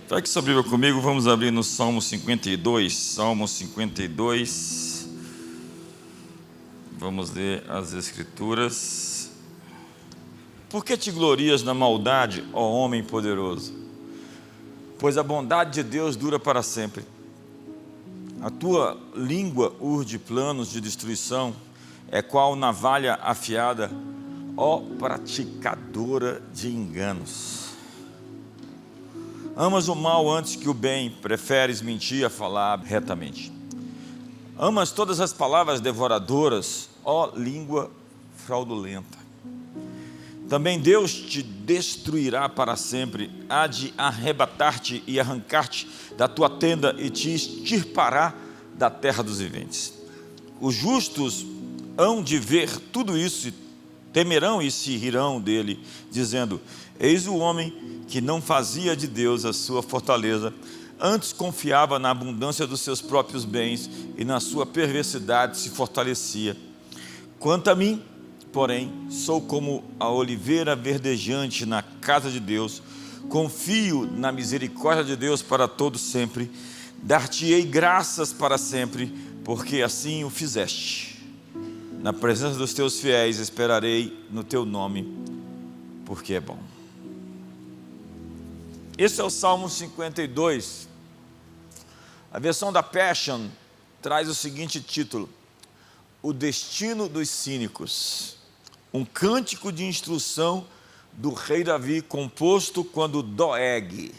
Pegue sua Bíblia comigo, vamos abrir no Salmo 52. Salmo 52. Vamos ler as Escrituras. Por que te glorias na maldade, ó homem poderoso? Pois a bondade de Deus dura para sempre. A tua língua urde planos de destruição, é qual navalha afiada, ó praticadora de enganos. Amas o mal antes que o bem, preferes mentir a falar retamente. Amas todas as palavras devoradoras, ó língua fraudulenta. Também Deus te destruirá para sempre, há de arrebatar-te e arrancar-te da tua tenda e te extirpará da terra dos viventes. Os justos hão de ver tudo isso, temerão e se rirão dele, dizendo: eis o homem que não fazia de Deus a sua fortaleza, antes confiava na abundância dos seus próprios bens e na sua perversidade se fortalecia. Quanto a mim, porém, sou como a oliveira verdejante na casa de Deus, confio na misericórdia de Deus para todo sempre, dar-te-ei graças para sempre, porque assim o fizeste. Na presença dos teus fiéis esperarei no teu nome, porque é bom. Esse é o Salmo 52. A versão da Passion traz o seguinte título: O destino dos cínicos. Um cântico de instrução do rei Davi, composto quando Doeg,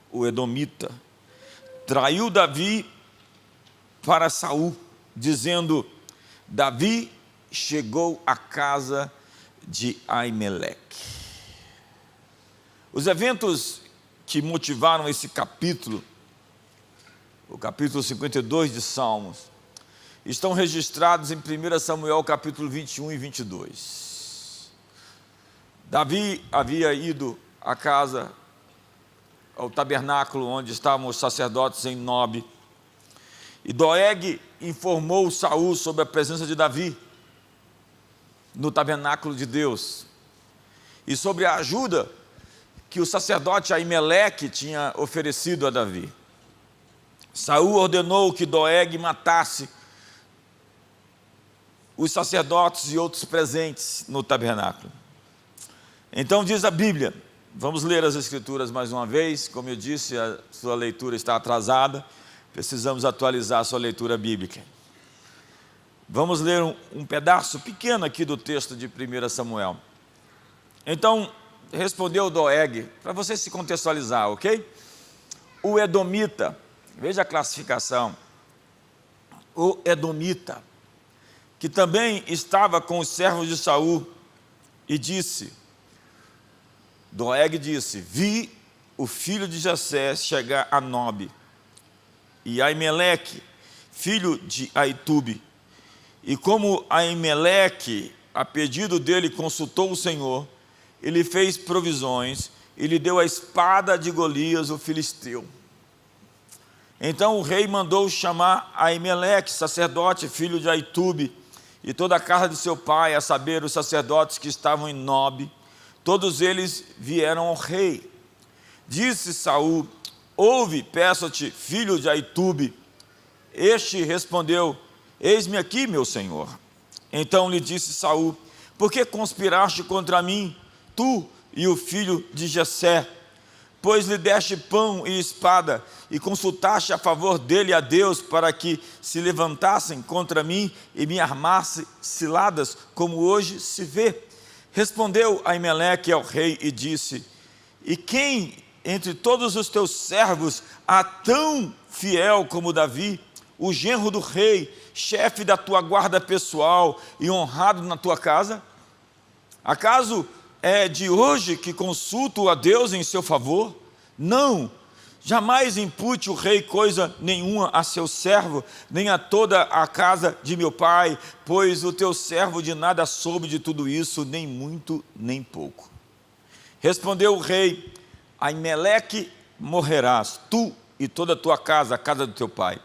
o edomita, traiu Davi para Saul, dizendo: Davi chegou à casa de Aimeleque. Os eventos que motivaram esse capítulo, o capítulo 52 de Salmos, estão registrados em 1 Samuel capítulo 21 e 22. Davi havia ido à casa, ao tabernáculo onde estavam os sacerdotes em Nob, e Doeg informou Saul sobre a presença de Davi no tabernáculo de Deus e sobre a ajuda que o sacerdote Aimeleque tinha oferecido a Davi. Saul ordenou que Doeg matasse os sacerdotes e outros presentes no tabernáculo. Então diz a Bíblia, vamos ler as Escrituras mais uma vez. Como eu disse, a sua leitura está atrasada, precisamos atualizar a sua leitura bíblica. Vamos ler um pedaço pequeno aqui do texto de 1 Samuel. Então respondeu Doeg, para você se contextualizar, ok? O edomita, veja a classificação, o edomita, que também estava com os servos de Saul, e disse, Doeg disse: vi o filho de Jessé chegar a Nob, e Aimeleque, filho de Aitube, e como Aimeleque, a pedido dele, consultou o Senhor, ele fez provisões e lhe deu a espada de Golias, o filisteu. Então o rei mandou chamar Aimeleque, sacerdote, filho de Aitube, e toda a casa de seu pai, a saber, os sacerdotes que estavam em Nob. Todos eles vieram ao rei. Disse Saul: ouve, peço-te, filho de Aitube. Este respondeu: eis-me aqui, meu senhor. Então lhe disse Saul: por que conspiraste contra mim, tu e o filho de Jessé? Pois lhe deste pão e espada, e consultaste a favor dele a Deus, para que se levantassem contra mim e me armasse ciladas, como hoje se vê. Respondeu Aimeleque ao rei e disse: e quem entre todos os teus servos há tão fiel como Davi, o genro do rei, chefe da tua guarda pessoal e honrado na tua casa? Acaso é de hoje que consulto a Deus em seu favor? Não, jamais impute o rei coisa nenhuma a seu servo, nem a toda a casa de meu pai, pois o teu servo de nada soube de tudo isso, nem muito, nem pouco. Respondeu o rei: Aimeleque morrerás, tu e toda a tua casa, a casa do teu pai.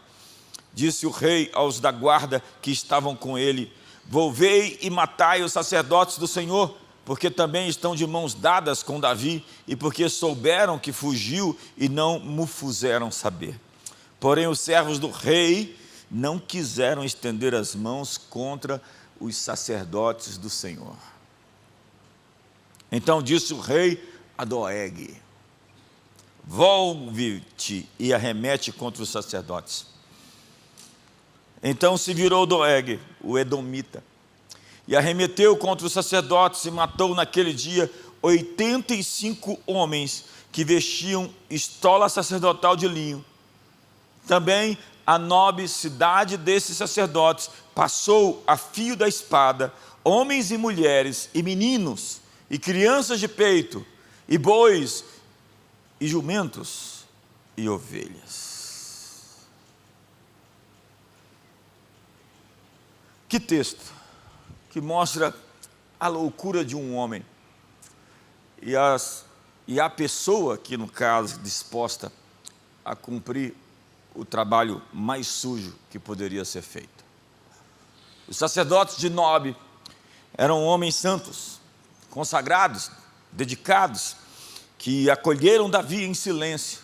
Disse o rei aos da guarda que estavam com ele: volvei e matai os sacerdotes do Senhor, porque também estão de mãos dadas com Davi, e porque souberam que fugiu e não mo fizeram saber. Porém, os servos do rei não quiseram estender as mãos contra os sacerdotes do Senhor. Então disse o rei a Doeg: volve-te e arremete contra os sacerdotes. Então se virou Doeg, o edomita, e arremeteu contra os sacerdotes e matou naquele dia 85 homens que vestiam estola sacerdotal de linho. Também a nobre cidade desses sacerdotes passou a fio da espada homens e mulheres e meninos e crianças de peito e bois e jumentos e ovelhas. Que texto que mostra a loucura de um homem e a pessoa que, no caso, disposta a cumprir o trabalho mais sujo que poderia ser feito. Os sacerdotes de Nob eram homens santos, consagrados, dedicados, que acolheram Davi em silêncio,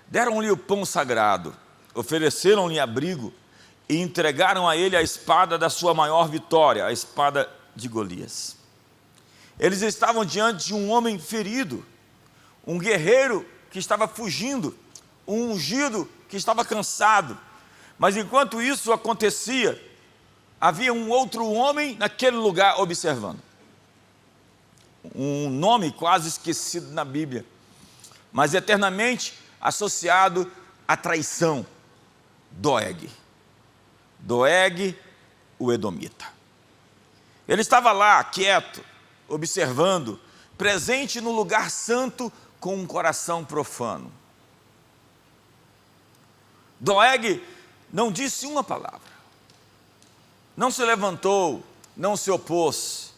deram-lhe o pão sagrado, ofereceram-lhe abrigo e entregaram a ele a espada da sua maior vitória, a espada de Golias. Eles estavam diante de um homem ferido, um guerreiro que estava fugindo, um ungido que estava cansado. Mas enquanto isso acontecia, havia um outro homem naquele lugar observando. Um nome quase esquecido na Bíblia, mas eternamente associado à traição: Doeg. Doeg, o edomita. Ele estava lá, quieto, observando, presente no lugar santo com um coração profano. Doeg não disse uma palavra, não se levantou, não se opôs.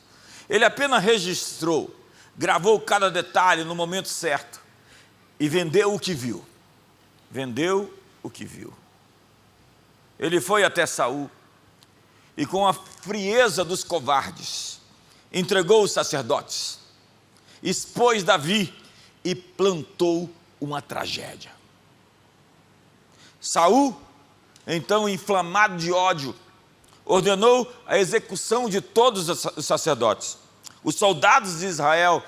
Ele apenas registrou, gravou cada detalhe no momento certo e vendeu o que viu. Vendeu o que viu. Ele foi até Saul e, com a frieza dos covardes, entregou os sacerdotes, expôs Davi e plantou uma tragédia. Saul, então, inflamado de ódio, ordenou a execução de todos os sacerdotes. Os soldados de Israel,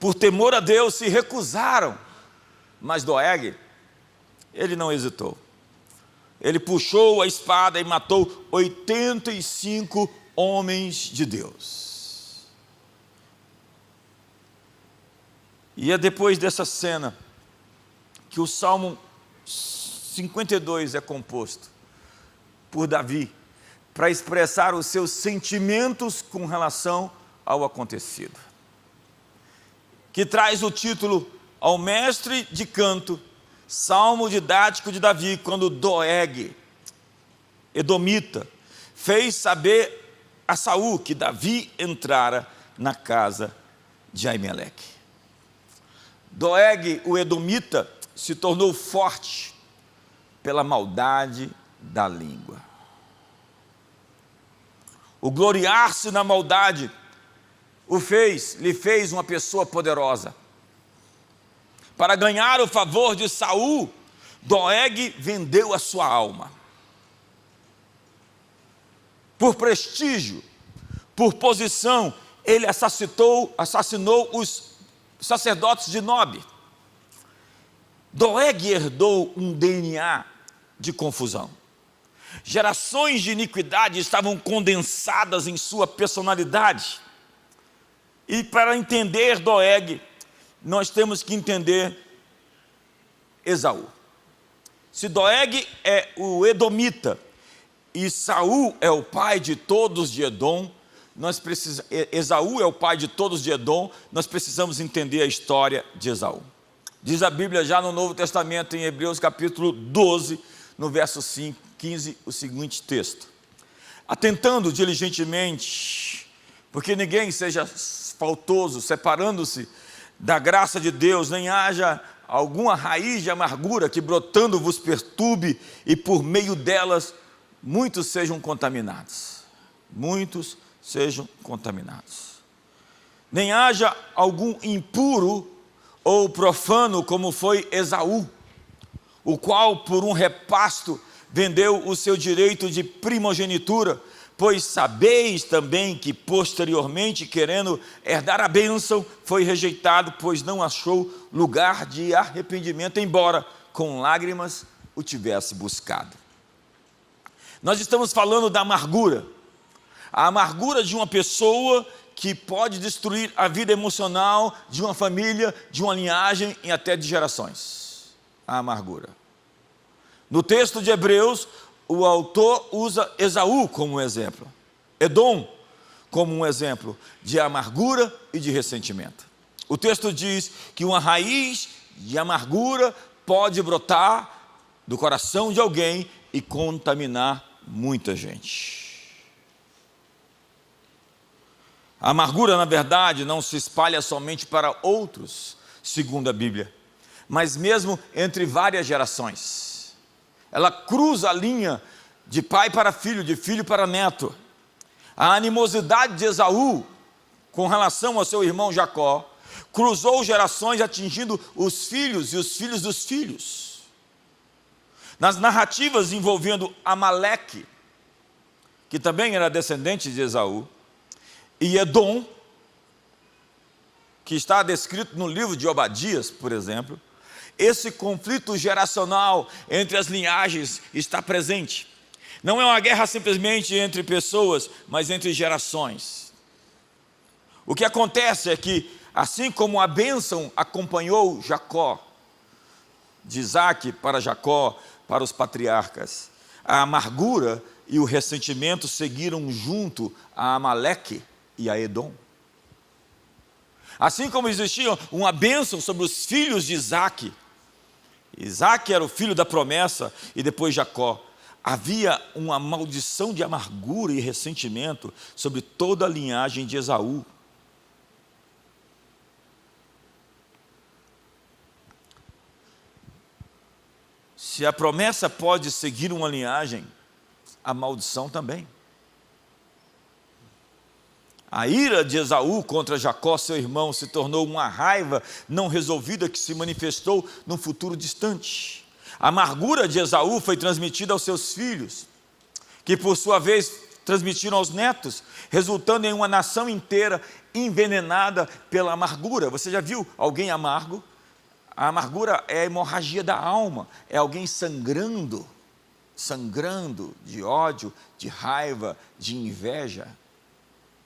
por temor a Deus, se recusaram, mas Doeg, ele não hesitou. Ele puxou a espada e matou 85 homens de Deus. E é depois dessa cena que o Salmo 52 é composto por Davi para expressar os seus sentimentos com relação ao acontecido, que traz o título ao mestre de canto, Salmo didático de Davi, quando Doeg, edomita, fez saber a Saul que Davi entrara na casa de Aimeleque. Doeg, o edomita, se tornou forte pela maldade da língua. O gloriar-se na maldade lhe fez uma pessoa poderosa. Para ganhar o favor de Saul, Doeg vendeu a sua alma. Por prestígio, por posição, ele assassinou os sacerdotes de Nob. Doeg herdou um DNA de confusão. Gerações de iniquidade estavam condensadas em sua personalidade. E para entender Doeg, nós temos que entender Esaú. Se Doeg é o edomita e Saul é o pai de todos de Edom, Esaú é o pai de todos de Edom, nós precisamos entender a história de Esaú. Diz a Bíblia já no Novo Testamento, em Hebreus capítulo 12, no verso 15, o seguinte texto: atentando diligentemente, porque ninguém seja faltoso, separando-se da graça de Deus, nem haja alguma raiz de amargura que brotando vos perturbe, e por meio delas muitos sejam contaminados. Muitos sejam contaminados. nem haja algum impuro ou profano como foi Esaú, o qual por um repasto vendeu o seu direito de primogenitura, pois sabeis também que posteriormente, querendo herdar a bênção, foi rejeitado, pois não achou lugar de arrependimento, embora com lágrimas o tivesse buscado. Nós estamos falando da amargura, a amargura de uma pessoa que pode destruir a vida emocional de uma família, de uma linhagem e até de gerações. A amargura. No texto de Hebreus, o autor usa Esaú como um exemplo, Edom como um exemplo de amargura e de ressentimento. O texto diz que uma raiz de amargura pode brotar do coração de alguém e contaminar muita gente. A amargura, na verdade, não se espalha somente para outros, segundo a Bíblia, mas mesmo entre várias gerações. Ela cruza a linha de pai para filho, de filho para neto. A animosidade de Esaú com relação ao seu irmão Jacó cruzou gerações, atingindo os filhos e os filhos dos filhos. Nas narrativas envolvendo Amaleque, que também era descendente de Esaú, e Edom, que está descrito no livro de Obadias, por exemplo, esse conflito geracional entre as linhagens está presente. Não é uma guerra simplesmente entre pessoas, mas entre gerações. O que acontece é que, assim como a bênção acompanhou Jacó, de Isaac para Jacó, para os patriarcas, a amargura e o ressentimento seguiram junto a Amaleque e a Edom. Assim como existia uma bênção sobre os filhos de Isaac, Isaac era o filho da promessa e depois Jacó, havia uma maldição de amargura e ressentimento sobre toda a linhagem de Esaú. Se a promessa pode seguir uma linhagem, a maldição também. A ira de Esaú contra Jacó, seu irmão, se tornou uma raiva não resolvida que se manifestou num futuro distante. A amargura de Esaú foi transmitida aos seus filhos, que por sua vez transmitiram aos netos, resultando em uma nação inteira envenenada pela amargura. Você já viu alguém amargo? A amargura é a hemorragia da alma, é alguém sangrando de ódio, de raiva, de inveja,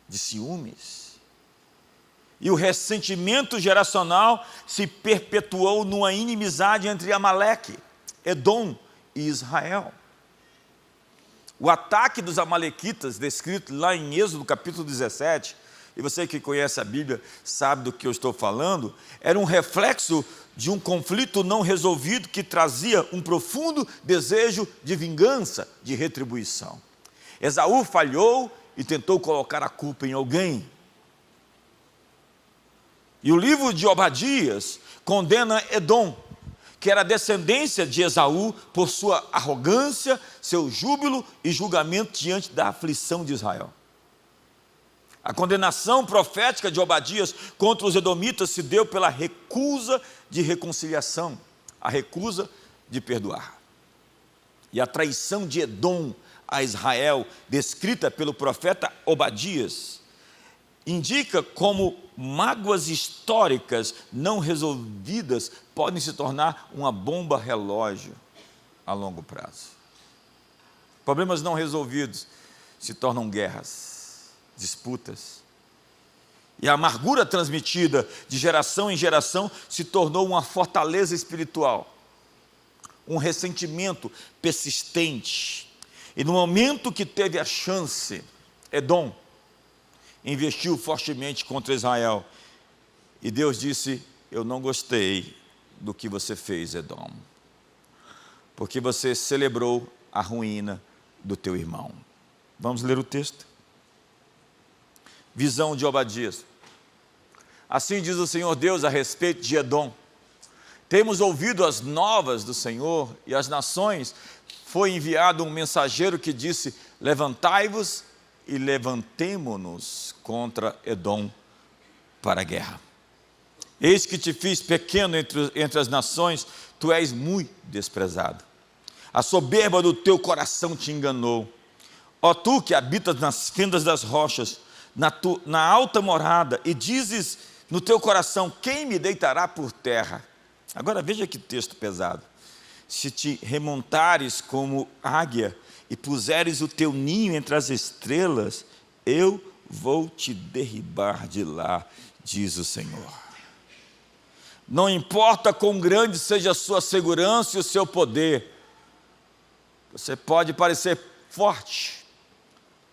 de ciúmes. E o ressentimento geracional se perpetuou numa inimizade entre Amaleque, Edom e Israel. O ataque dos amalequitas, descrito lá em Êxodo capítulo 17, e você que conhece a Bíblia sabe do que eu estou falando, era um reflexo de um conflito não resolvido que trazia um profundo desejo de vingança, de retribuição. Esaú falhou e tentou colocar a culpa em alguém. E o livro de Obadias condena Edom, que era descendência de Esaú, por sua arrogância, seu júbilo e julgamento diante da aflição de Israel. A condenação profética de Obadias contra os edomitas se deu pela recusa de reconciliação, a recusa de perdoar. E a traição de Edom a Israel, descrita pelo profeta Obadias, indica como mágoas históricas não resolvidas podem se tornar uma bomba relógio a longo prazo. Problemas não resolvidos se tornam guerras, disputas. E a amargura transmitida de geração em geração se tornou uma fortaleza espiritual, um ressentimento persistente. E no momento que teve a chance, Edom investiu fortemente contra Israel. E Deus disse: eu não gostei do que você fez, Edom, porque você celebrou a ruína do teu irmão. Vamos ler o texto. Visão de Obadias. Assim diz o Senhor Deus a respeito de Edom: temos ouvido as novas do Senhor, e às nações foi enviado um mensageiro que disse: levantai-vos e levantemo-nos contra Edom, para a guerra. Eis que te fiz pequeno entre as nações, tu és muito desprezado. A soberba do teu coração te enganou. Ó tu que habitas nas fendas das rochas, na alta morada, e dizes no teu coração, quem me deitará por terra? Agora veja que texto pesado. Se te remontares como águia e puseres o teu ninho entre as estrelas, eu vou te derribar de lá, diz o Senhor. Não importa quão grande seja a sua segurança e o seu poder, você pode parecer forte,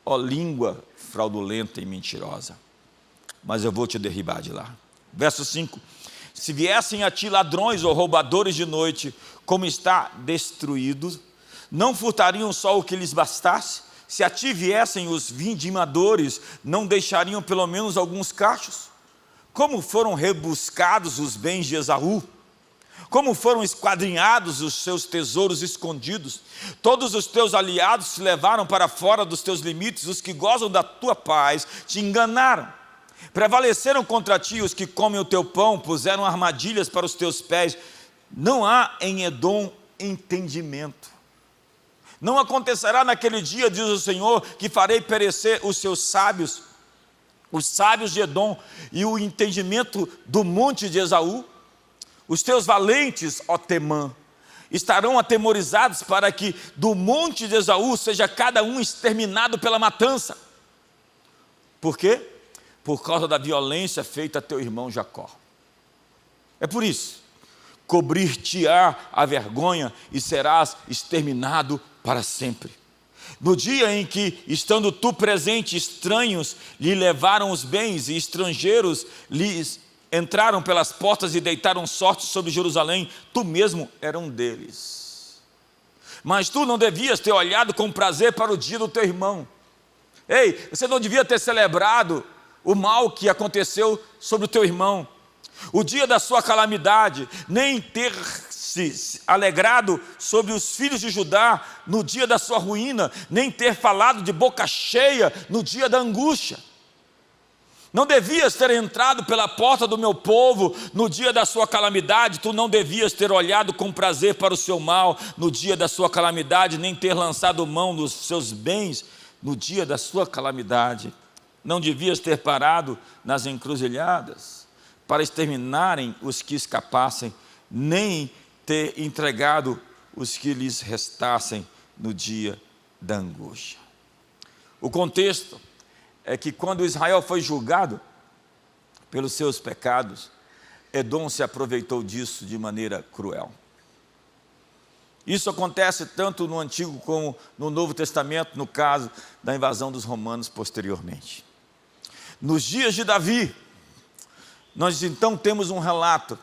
ó língua fraudulenta e mentirosa, mas eu vou te derribar de lá. Verso 5. Se viessem a ti ladrões ou roubadores de noite, como está destruído, não furtariam só o que lhes bastasse? Se a ti viessem os vindimadores, não deixariam pelo menos alguns cachos? Como foram rebuscados os bens de Esaú? Como foram esquadrinhados os seus tesouros escondidos? Todos os teus aliados se levaram para fora dos teus limites, os que gozam da tua paz te enganaram. Prevaleceram contra ti os que comem o teu pão, puseram armadilhas para os teus pés. Não há em Edom entendimento. Não acontecerá naquele dia, diz o Senhor, que farei perecer os seus sábios, os sábios de Edom, e o entendimento do monte de Esaú. Os teus valentes, ó Temã, estarão atemorizados para que do monte de Esaú seja cada um exterminado pela matança. Por quê? Por causa da violência feita a teu irmão Jacó. É por isso, cobrir-te-á a vergonha e serás exterminado para sempre. No dia em que, estando tu presente, estranhos lhe levaram os bens e estrangeiros lhes entraram pelas portas e deitaram sorte sobre Jerusalém, tu mesmo era um deles. Mas tu não devias ter olhado com prazer para o dia do teu irmão. Ei, você não devia ter celebrado o mal que aconteceu sobre o teu irmão, o dia da sua calamidade, nem ter se alegrado sobre os filhos de Judá no dia da sua ruína, nem ter falado de boca cheia no dia da angústia. Não devias ter entrado pela porta do meu povo no dia da sua calamidade, tu não devias ter olhado com prazer para o seu mal no dia da sua calamidade, nem ter lançado mão dos seus bens no dia da sua calamidade. Não devias ter parado nas encruzilhadas para exterminarem os que escapassem, nem ter entregado os que lhes restassem no dia da angústia. O contexto é que quando Israel foi julgado pelos seus pecados, Edom se aproveitou disso de maneira cruel. Isso acontece tanto no Antigo como no Novo Testamento, no caso da invasão dos romanos posteriormente. Nos dias de Davi, nós então temos um relato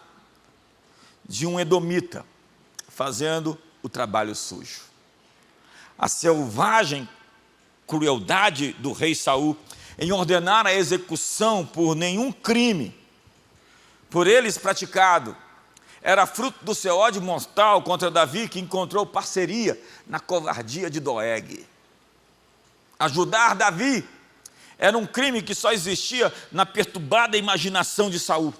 de um edomita fazendo o trabalho sujo. A selvagem crueldade do rei Saul em ordenar a execução por nenhum crime por eles praticado era fruto do seu ódio mortal contra Davi, que encontrou parceria na covardia de Doeg. Ajudar Davi era um crime que só existia na perturbada imaginação de Saul.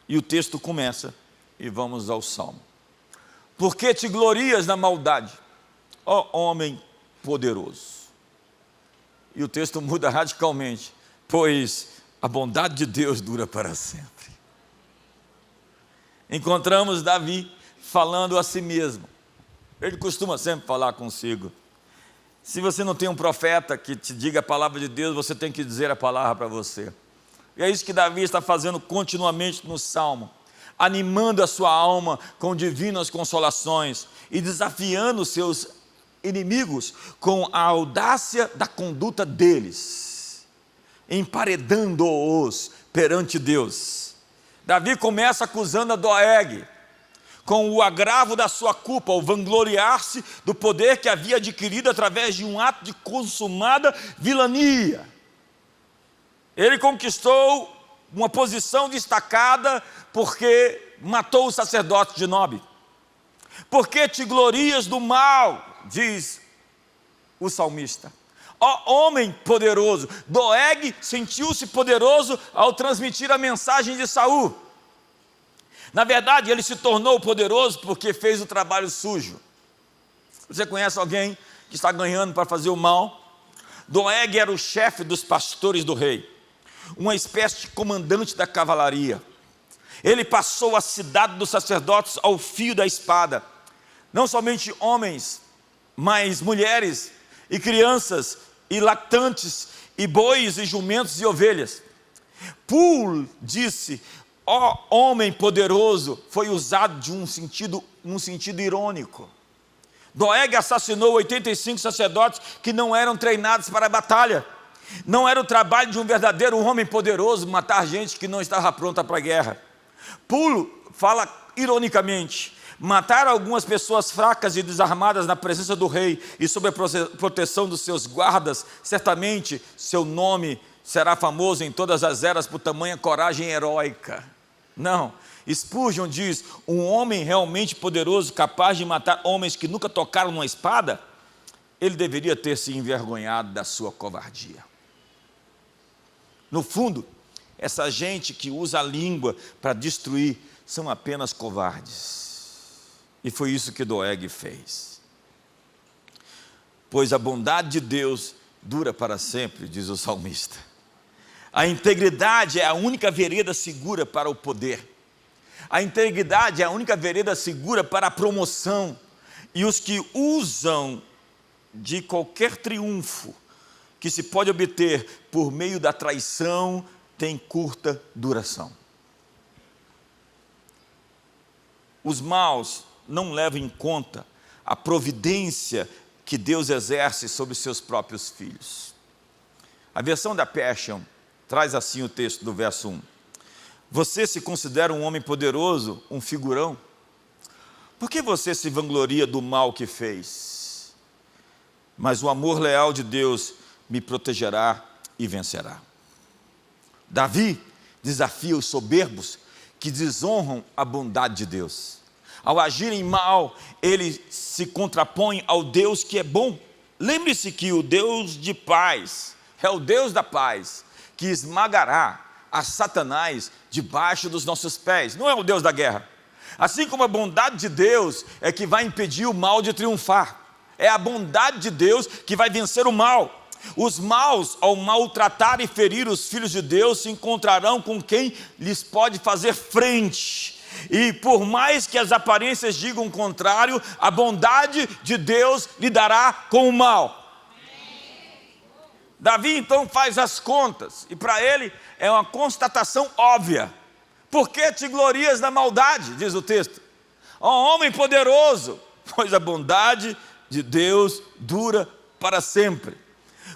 E o texto começa, e vamos ao Salmo. Por que te glorias na maldade, ó homem poderoso? E o texto muda radicalmente, pois a bondade de Deus dura para sempre. Encontramos Davi falando a si mesmo. Ele costuma sempre falar consigo. Se você não tem um profeta que te diga a palavra de Deus, você tem que dizer a palavra para você. E é isso que Davi está fazendo continuamente no Salmo, animando a sua alma com divinas consolações e desafiando os seus inimigos com a audácia da conduta deles, emparedando-os perante Deus. Davi começa acusando a Doeg, com o agravo da sua culpa, o vangloriar-se do poder que havia adquirido através de um ato de consumada vilania. Ele conquistou uma posição destacada porque matou o sacerdote de Nob. Por que te glorias do mal, diz o salmista? Ó homem poderoso. Doeg sentiu-se poderoso ao transmitir a mensagem de Saul. Na verdade, ele se tornou poderoso porque fez o trabalho sujo. Você conhece alguém que está ganhando para fazer o mal? Doeg era o chefe dos pastores do rei, uma espécie de comandante da cavalaria. Ele passou a cidade dos sacerdotes ao fio da espada. Não somente homens, mas mulheres e crianças e lactantes e bois e jumentos e ovelhas. Pul disse: ó homem poderoso, foi usado de um sentido irônico. Doeg assassinou 85 sacerdotes que não eram treinados para a batalha. Não era o trabalho de um verdadeiro homem poderoso matar gente que não estava pronta para a guerra. Pul fala ironicamente: matar algumas pessoas fracas e desarmadas na presença do rei e sob a proteção dos seus guardas, certamente seu nome será famoso em todas as eras por tamanha coragem heróica. Não, Spurgeon diz: um homem realmente poderoso, capaz de matar homens que nunca tocaram numa espada, ele deveria ter se envergonhado da sua covardia. No fundo, essa gente que usa a língua para destruir são apenas covardes. E foi isso que Doeg fez. Pois a bondade de Deus dura para sempre, diz o salmista. A integridade é a única vereda segura para o poder. A integridade é a única vereda segura para a promoção. E os que usam de qualquer triunfo que se pode obter por meio da traição têm curta duração. Os maus não levam em conta a providência que Deus exerce sobre seus próprios filhos. A versão da Passion traz assim o texto do verso 1. Você se considera um homem poderoso, um figurão? Por que você se vangloria do mal que fez? Mas o amor leal de Deus me protegerá e vencerá. Davi desafia os soberbos que desonram a bondade de Deus. Ao agirem mal, ele se contrapõe ao Deus que é bom. Lembre-se que o Deus de paz é o Deus da paz, que esmagará a Satanás debaixo dos nossos pés. Não é o Deus da guerra. Assim como a bondade de Deus é que vai impedir o mal de triunfar. É a bondade de Deus que vai vencer o mal. Os maus, ao maltratar e ferir os filhos de Deus, se encontrarão com quem lhes pode fazer frente. E por mais que as aparências digam o contrário, a bondade de Deus lidará com o mal. Davi então faz as contas, e para ele é uma constatação óbvia. Por que te glorias na maldade, diz o texto? Ó homem poderoso, pois a bondade de Deus dura para sempre.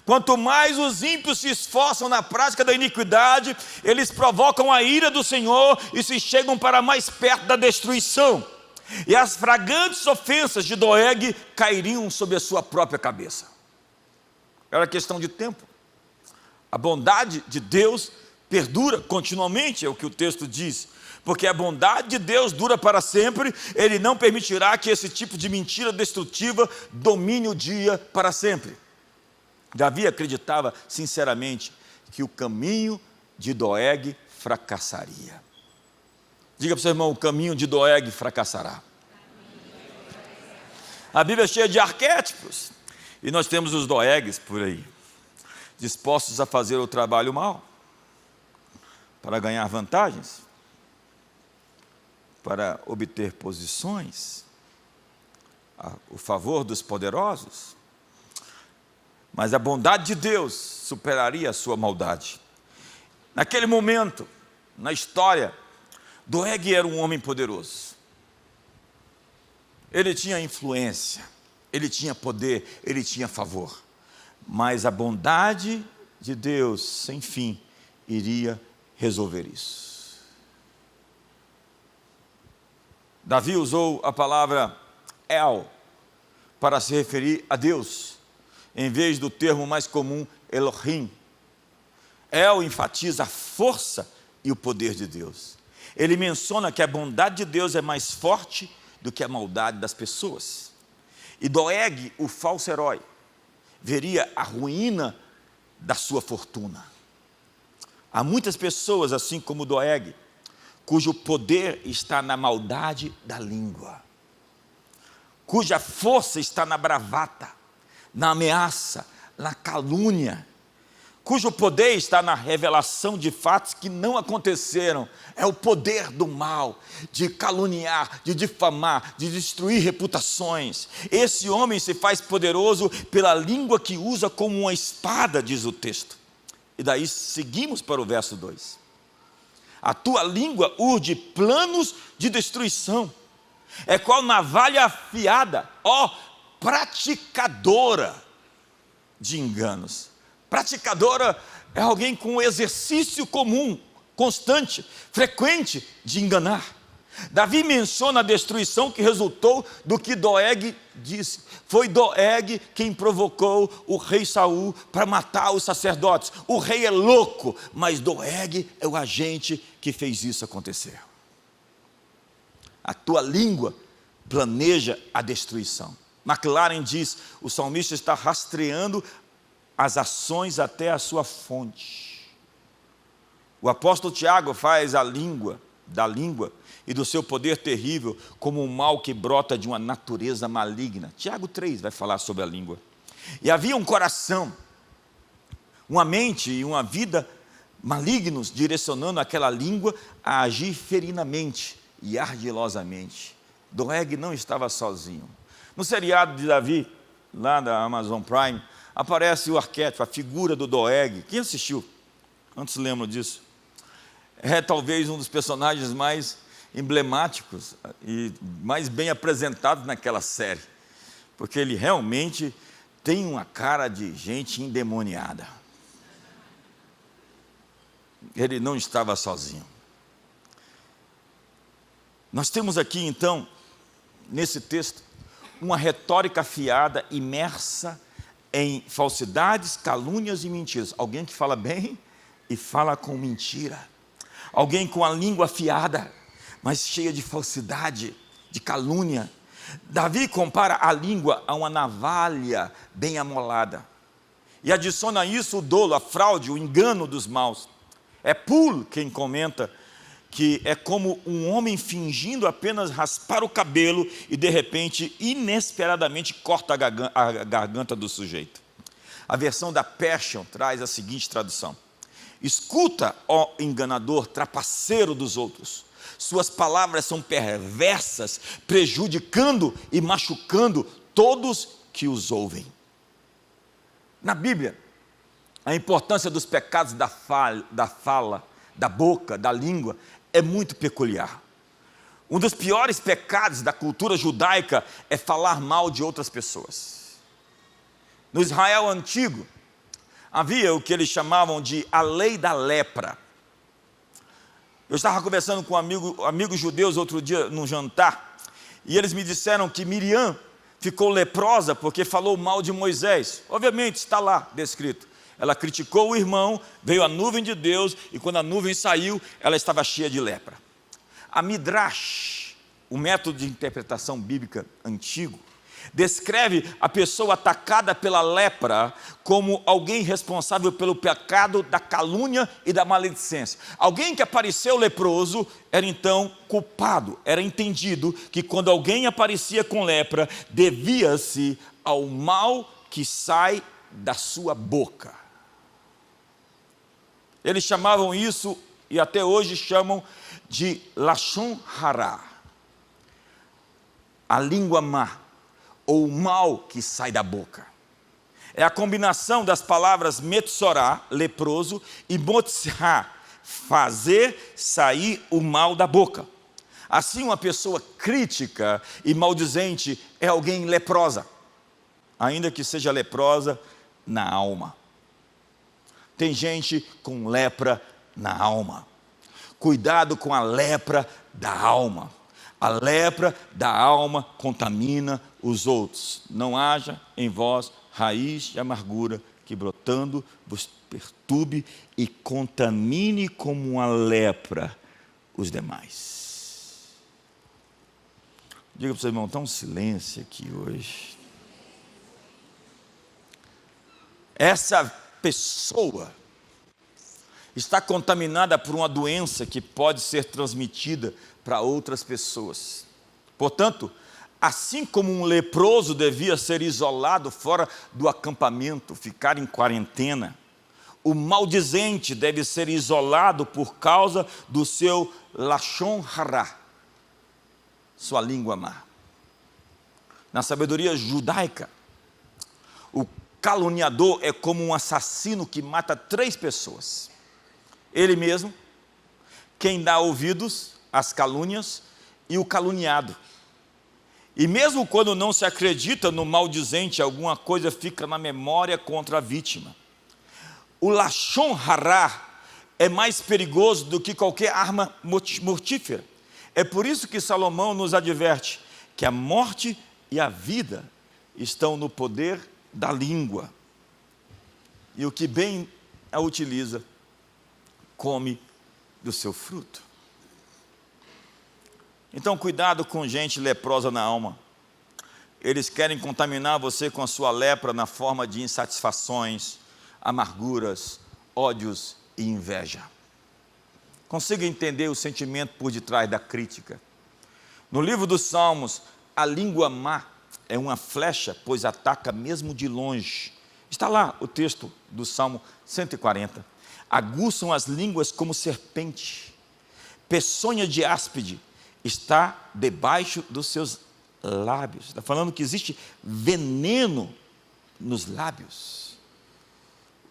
Quanto mais os ímpios se esforçam na prática da iniquidade, eles provocam a ira do Senhor e se chegam para mais perto da destruição. E as flagrantes ofensas de Doeg cairiam sobre a sua própria cabeça. Era questão de tempo. A bondade de Deus perdura continuamente, é o que o texto diz. Porque a bondade de Deus dura para sempre, Ele não permitirá que esse tipo de mentira destrutiva domine o dia para sempre. Davi acreditava sinceramente que o caminho de Doeg fracassaria. Diga para o seu irmão: o caminho de Doeg fracassará. A Bíblia é cheia de arquétipos. E nós temos os Doegs por aí, dispostos a fazer o trabalho mal, para ganhar vantagens, para obter posições, o favor dos poderosos. Mas a bondade de Deus superaria a sua maldade. Naquele momento, na história, Doeg era um homem poderoso. Ele tinha influência, ele tinha poder, ele tinha favor. Mas a bondade de Deus, sem fim, iria resolver isso. Davi usou a palavra El para se referir a Deus, em vez do termo mais comum, Elohim. El enfatiza a força e o poder de Deus. Ele menciona que a bondade de Deus é mais forte do que a maldade das pessoas. E Doeg, o falso herói, veria a ruína da sua fortuna. Há muitas pessoas, assim como Doeg, cujo poder está na maldade da língua, cuja força está na bravata, na ameaça, na calúnia, cujo poder está na revelação de fatos que não aconteceram. É o poder do mal, de caluniar, de difamar, de destruir reputações. Esse homem se faz poderoso pela língua que usa como uma espada, diz o texto. E daí seguimos para o verso 2. A tua língua urde planos de destruição, é qual navalha afiada, ó praticadora de enganos. Praticadora é alguém com exercício comum, constante, frequente de enganar. Davi menciona a destruição que resultou do que Doeg disse. Foi Doeg quem provocou o rei Saul para matar os sacerdotes. O rei é louco, mas Doeg é o agente que fez isso acontecer. A tua língua planeja a destruição. McLaren diz, o salmista está rastreando as ações até a sua fonte. O apóstolo Tiago faz da língua e do seu poder terrível como um mal que brota de uma natureza maligna. Tiago 3 vai falar sobre a língua. E havia um coração, uma mente e uma vida malignos direcionando aquela língua a agir ferinamente e ardilosamente. Doeg não estava sozinho. No seriado de Davi, lá da Amazon Prime, aparece o arquétipo, a figura do Doeg. Quem assistiu? Quantos lembram disso? É talvez um dos personagens mais emblemáticos e mais bem apresentados naquela série, porque ele realmente tem uma cara de gente endemoniada. Ele não estava sozinho. Nós temos aqui então, nesse texto, uma retórica afiada, imersa em falsidades, calúnias e mentiras. Alguém que fala bem e fala com mentira. Alguém com a língua afiada, mas cheia de falsidade, de calúnia. Davi compara a língua a uma navalha bem amolada. E adiciona a isso o dolo, a fraude, o engano dos maus. É Poole quem comenta que é como um homem fingindo apenas raspar o cabelo e de repente, inesperadamente, corta a garganta do sujeito. A versão da Passion traz a seguinte tradução: escuta, ó enganador, trapaceiro dos outros, suas palavras são perversas, prejudicando e machucando todos que os ouvem. Na Bíblia, a importância dos pecados da fala, da boca, da língua, é muito peculiar. Um dos piores pecados da cultura judaica é falar mal de outras pessoas. No Israel antigo, havia o que eles chamavam de a lei da lepra. Eu estava conversando com amigos judeus outro dia num jantar, e eles me disseram que Miriam ficou leprosa porque falou mal de Moisés. Obviamente está lá descrito. Ela criticou o irmão, veio a nuvem de Deus, e quando a nuvem saiu, ela estava cheia de lepra. A Midrash, o método de interpretação bíblica antigo, descreve a pessoa atacada pela lepra como alguém responsável pelo pecado da calúnia e da maledicência. Alguém que apareceu leproso era então culpado. Era entendido que quando alguém aparecia com lepra, devia-se ao mal que sai da sua boca. Eles chamavam isso, e até hoje chamam, de Lashon Hara, a língua má, ou o mal que sai da boca. É a combinação das palavras metsorá, leproso, e motzá, fazer sair o mal da boca. Assim, uma pessoa crítica e maldizente é alguém leprosa, ainda que seja leprosa na alma. Tem gente com lepra na alma. Cuidado com a lepra da alma. A lepra da alma contamina os outros. Não haja em vós raiz de amargura que brotando vos perturbe e contamine como uma lepra os demais. Diga para o seu irmão, está um silêncio aqui hoje. essa pessoa está contaminada por uma doença que pode ser transmitida para outras pessoas. Portanto, assim como um leproso devia ser isolado fora do acampamento, ficar em quarentena, o maldizente deve ser isolado por causa do seu lashon hara, sua língua má. Na sabedoria judaica, o caluniador é como um assassino que mata 3 pessoas. Ele mesmo, quem dá ouvidos às calúnias e o caluniado. E mesmo quando não se acredita no maldizente, alguma coisa fica na memória contra a vítima. O lashon hara é mais perigoso do que qualquer arma mortífera. É por isso que Salomão nos adverte que a morte e a vida estão no poder da língua. E o que bem a utiliza, come do seu fruto. Então, cuidado com gente leprosa na alma. Eles querem contaminar você com a sua lepra na forma de insatisfações, amarguras, ódios e inveja. Consiga entender o sentimento por detrás da crítica. No livro dos Salmos, a língua má é uma flecha, pois ataca mesmo de longe. Está lá o texto do Salmo 140. Aguçam as línguas como serpente. Peçonha de áspide está debaixo dos seus lábios. Está falando que existe veneno nos lábios.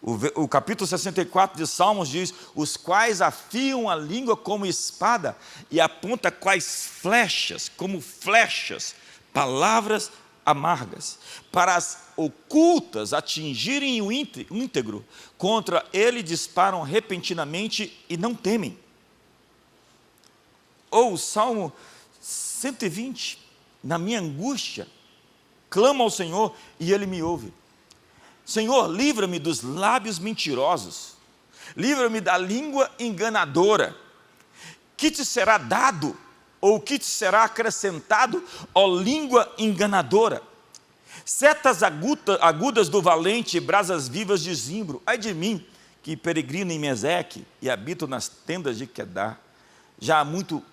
O capítulo 64 de Salmos diz: os quais afiam a língua como espada e aponta quais flechas, como flechas, palavras amargas, para as ocultas atingirem o íntegro, contra ele disparam repentinamente e não temem. Ou o Salmo 120, na minha angústia, clamo ao Senhor e Ele me ouve. Senhor, livra-me dos lábios mentirosos, livra-me da língua enganadora. Que te será dado, ou que te será acrescentado, ó língua enganadora? Setas agudas do valente e brasas vivas de zimbro. Ai de mim, que peregrino em Meseque e habito nas tendas de Quedar. Já há muito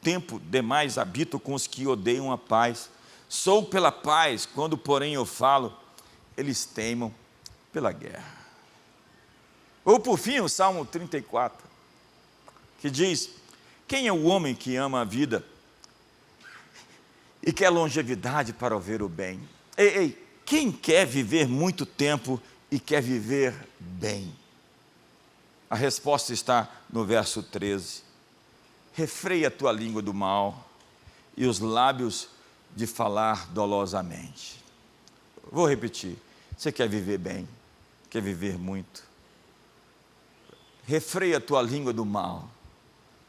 tempo demais habito com os que odeiam a paz. Sou pela paz, quando porém eu falo, eles teimam pela guerra. Ou por fim o Salmo 34, que diz: quem é o homem que ama a vida e quer longevidade para ver o bem? Ei, quem quer viver muito tempo e quer viver bem? A resposta está no verso 13. Refreia a tua língua do mal e os lábios de falar dolosamente. Vou repetir. Você quer viver bem? Quer viver muito? Refreia a tua língua do mal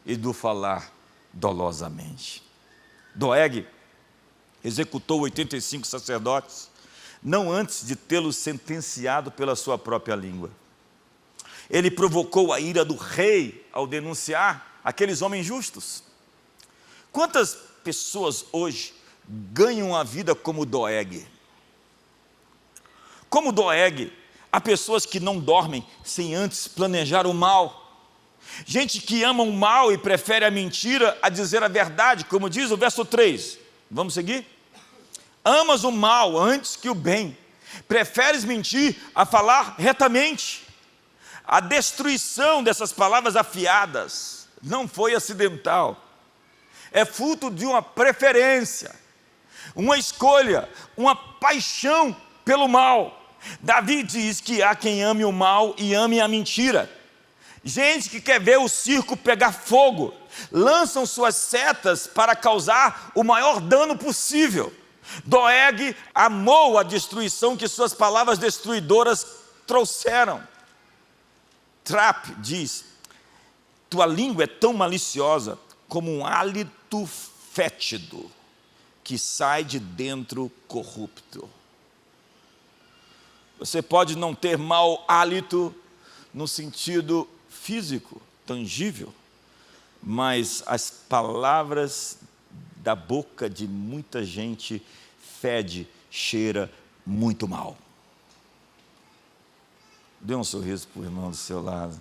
e do falar dolosamente. Doeg executou 85 sacerdotes, não antes de tê-los sentenciado pela sua própria língua. Ele provocou a ira do rei ao denunciar aqueles homens justos. Quantas pessoas hoje ganham a vida como Doeg? Como Doeg, há pessoas que não dormem sem antes planejar o mal. Gente que ama o mal e prefere a mentira a dizer a verdade, como diz o verso 3. Vamos seguir? Amas o mal antes que o bem. Preferes mentir a falar retamente. A destruição dessas palavras afiadas não foi acidental. É fruto de uma preferência, uma escolha, uma paixão pelo mal. Davi diz que há quem ame o mal e ame a mentira. Gente que quer ver o circo pegar fogo, lançam suas setas para causar o maior dano possível. Doeg amou a destruição que suas palavras destruidoras trouxeram. Trapp diz: tua língua é tão maliciosa como um hálito fétido que sai de dentro corrupto. Você pode não ter mau hálito no sentido físico, tangível, mas as palavras da boca de muita gente fede, cheira muito mal. Dê um sorriso para o irmão do seu lado.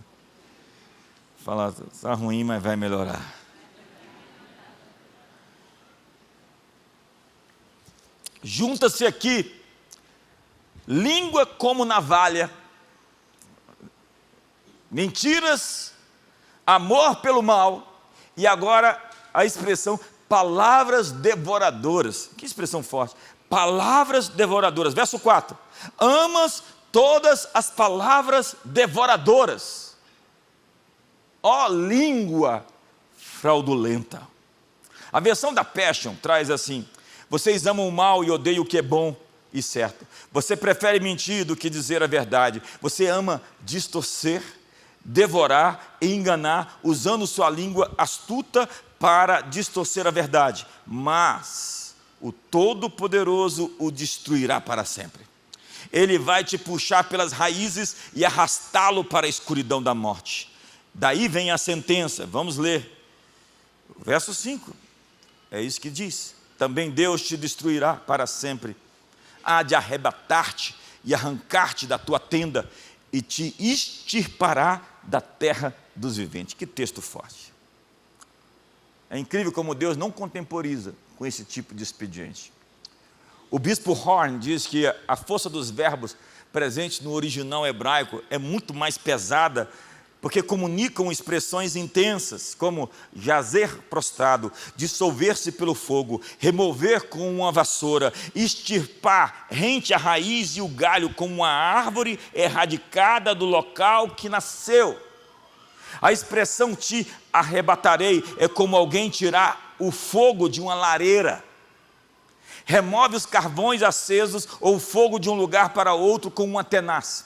Fala, está ruim, mas vai melhorar. Junta-se aqui língua como navalha, mentiras, amor pelo mal, e agora a expressão palavras devoradoras. Que expressão forte. Palavras devoradoras. Verso 4. Amas todas as palavras devoradoras. Ó língua fraudulenta. A versão da Passion traz assim: vocês amam o mal e odeiam o que é bom e certo. Você prefere mentir do que dizer a verdade. Você ama distorcer, devorar e enganar, usando sua língua astuta para distorcer a verdade. Mas o Todo-Poderoso o destruirá para sempre. Ele vai te puxar pelas raízes e arrastá-lo para a escuridão da morte. Daí vem a sentença. Vamos ler. Verso 5. É isso que diz. Também Deus te destruirá para sempre. Há de arrebatar-te e arrancar-te da tua tenda e te extirpará da terra dos viventes. Que texto forte. É incrível como Deus não contemporiza com esse tipo de expediente. O bispo Horn diz que a força dos verbos presentes no original hebraico é muito mais pesada, porque comunicam expressões intensas, como jazer prostrado, dissolver-se pelo fogo, remover com uma vassoura, extirpar rente a raiz e o galho como uma árvore erradicada do local que nasceu. A expressão te arrebatarei é como alguém tirar o fogo de uma lareira. Remove os carvões acesos ou o fogo de um lugar para outro com uma tenaz.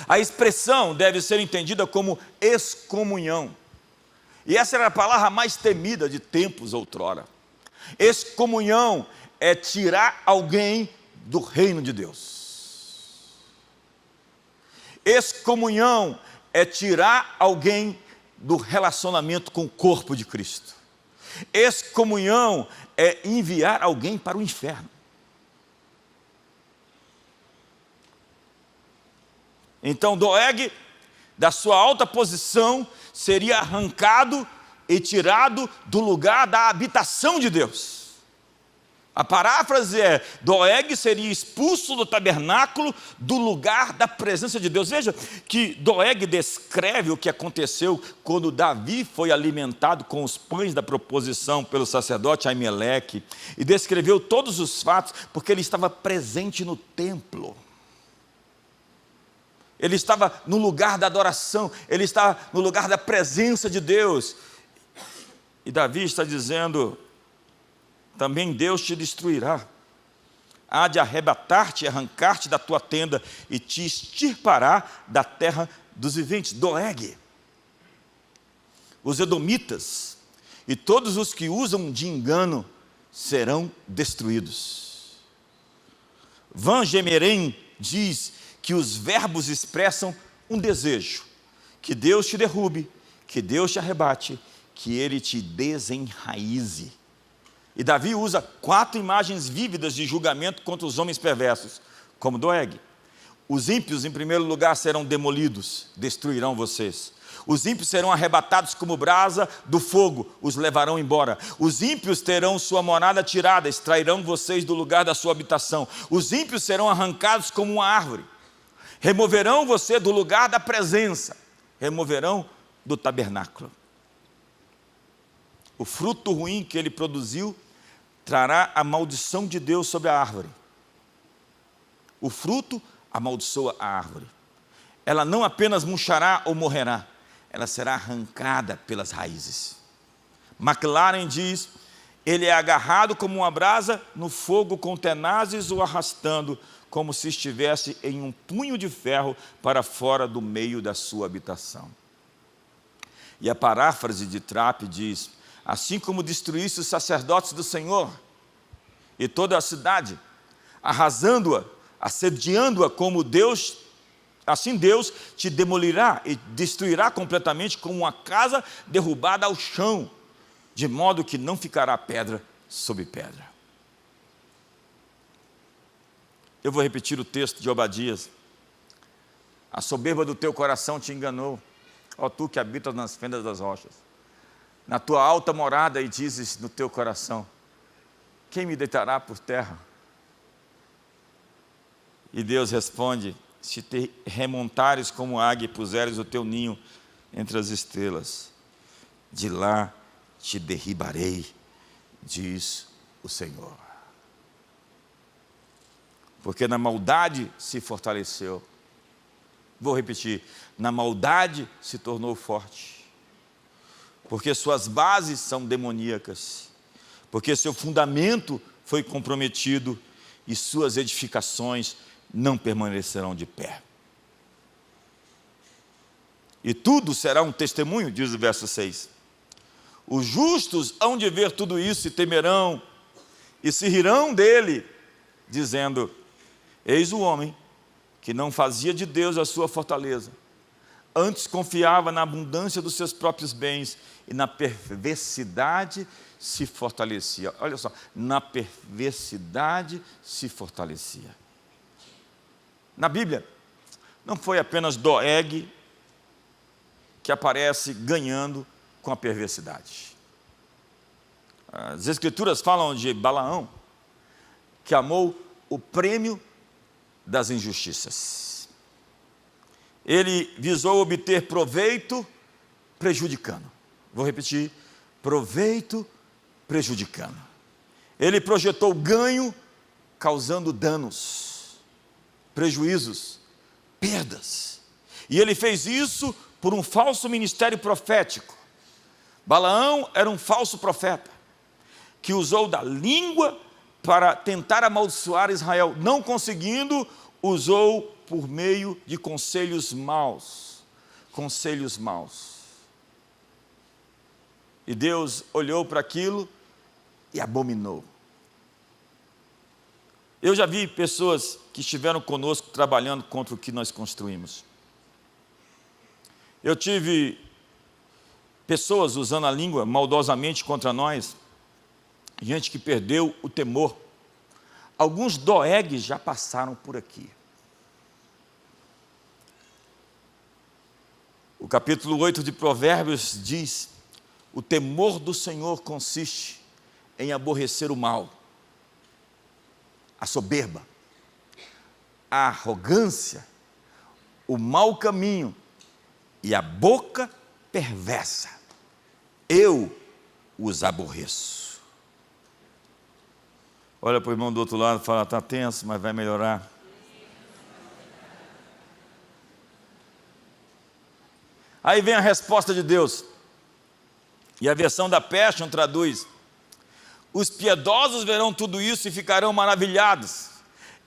A expressão deve ser entendida como excomunhão. E essa era a palavra mais temida de tempos outrora. Excomunhão é tirar alguém do reino de Deus. Excomunhão é tirar alguém do relacionamento com o corpo de Cristo. Excomunhão é enviar alguém para o inferno. Então Doeg, da sua alta posição, seria arrancado e tirado do lugar da habitação de Deus. A paráfrase é: Doeg seria expulso do tabernáculo, do lugar da presença de Deus. Veja que Doeg descreve o que aconteceu quando Davi foi alimentado com os pães da proposição pelo sacerdote Aimeleque, e descreveu todos os fatos, porque ele estava presente no templo. Ele estava no lugar da adoração, ele estava no lugar da presença de Deus. E Davi está dizendo: também Deus te destruirá. Há de arrebatar-te e arrancar-te da tua tenda e te extirpará da terra dos viventes. Doeg, os edomitas e todos os que usam de engano serão destruídos. Van Gemeren diz que os verbos expressam um desejo: que Deus te derrube, que Deus te arrebate, que Ele te desenraize. E Davi usa 4 imagens vívidas de julgamento contra os homens perversos, como Doeg. Os ímpios, em primeiro lugar, serão demolidos, destruirão vocês. Os ímpios serão arrebatados como brasa do fogo, os levarão embora. Os ímpios terão sua morada tirada, extrairão vocês do lugar da sua habitação. Os ímpios serão arrancados como uma árvore. Removerão você do lugar da presença, removerão do tabernáculo. O fruto ruim que ele produziu trará a maldição de Deus sobre a árvore. O fruto amaldiçoa a árvore. Ela não apenas murchará ou morrerá, ela será arrancada pelas raízes. McLaren diz: ele é agarrado como uma brasa no fogo, com tenazes o arrastando, como se estivesse em um punho de ferro para fora do meio da sua habitação. E a paráfrase de Trapp diz: assim como destruísse os sacerdotes do Senhor e toda a cidade, arrasando-a, assediando-a como Deus, assim Deus te demolirá e destruirá completamente como uma casa derrubada ao chão, de modo que não ficará pedra sobre pedra. Eu vou repetir o texto de Obadias. A soberba do teu coração te enganou, ó tu que habitas nas fendas das rochas. Na tua alta morada, e dizes no teu coração: quem me deitará por terra? E Deus responde: se te remontares como águia e puseres o teu ninho entre as estrelas, de lá te derribarei, diz o Senhor. Porque na maldade se fortaleceu. Vou repetir: na maldade se tornou forte. Porque suas bases são demoníacas. Porque seu fundamento foi comprometido e suas edificações não permanecerão de pé. E tudo será um testemunho, diz o verso 6. Os justos hão de ver tudo isso e temerão, e se rirão dele, dizendo: eis o homem que não fazia de Deus a sua fortaleza, antes confiava na abundância dos seus próprios bens, e na perversidade se fortalecia. Olha só, na perversidade se fortalecia. Na Bíblia, não foi apenas Doeg que aparece ganhando com a perversidade. As Escrituras falam de Balaão, que amou o prêmio das injustiças. Ele visou obter proveito prejudicando. Vou repetir: proveito prejudicando. Ele projetou ganho causando danos, prejuízos, perdas. E ele fez isso por um falso ministério profético. Balaão era um falso profeta, que usou da língua para tentar amaldiçoar Israel. Não conseguindo, usou por meio de conselhos maus. Conselhos maus. E Deus olhou para aquilo e abominou. Eu já vi pessoas que estiveram conosco trabalhando contra o que nós construímos. Eu tive pessoas usando a língua maldosamente contra nós, gente que perdeu o temor. Alguns Doegues já passaram por aqui. O capítulo 8 de Provérbios diz: o temor do Senhor consiste em aborrecer o mal, a soberba, a arrogância, o mau caminho e a boca perversa. Eu os aborreço. Olha para o irmão do outro lado e fala: está tenso, mas vai melhorar. Aí vem a resposta de Deus. E a versão da Passion traduz: os piedosos verão tudo isso e ficarão maravilhados.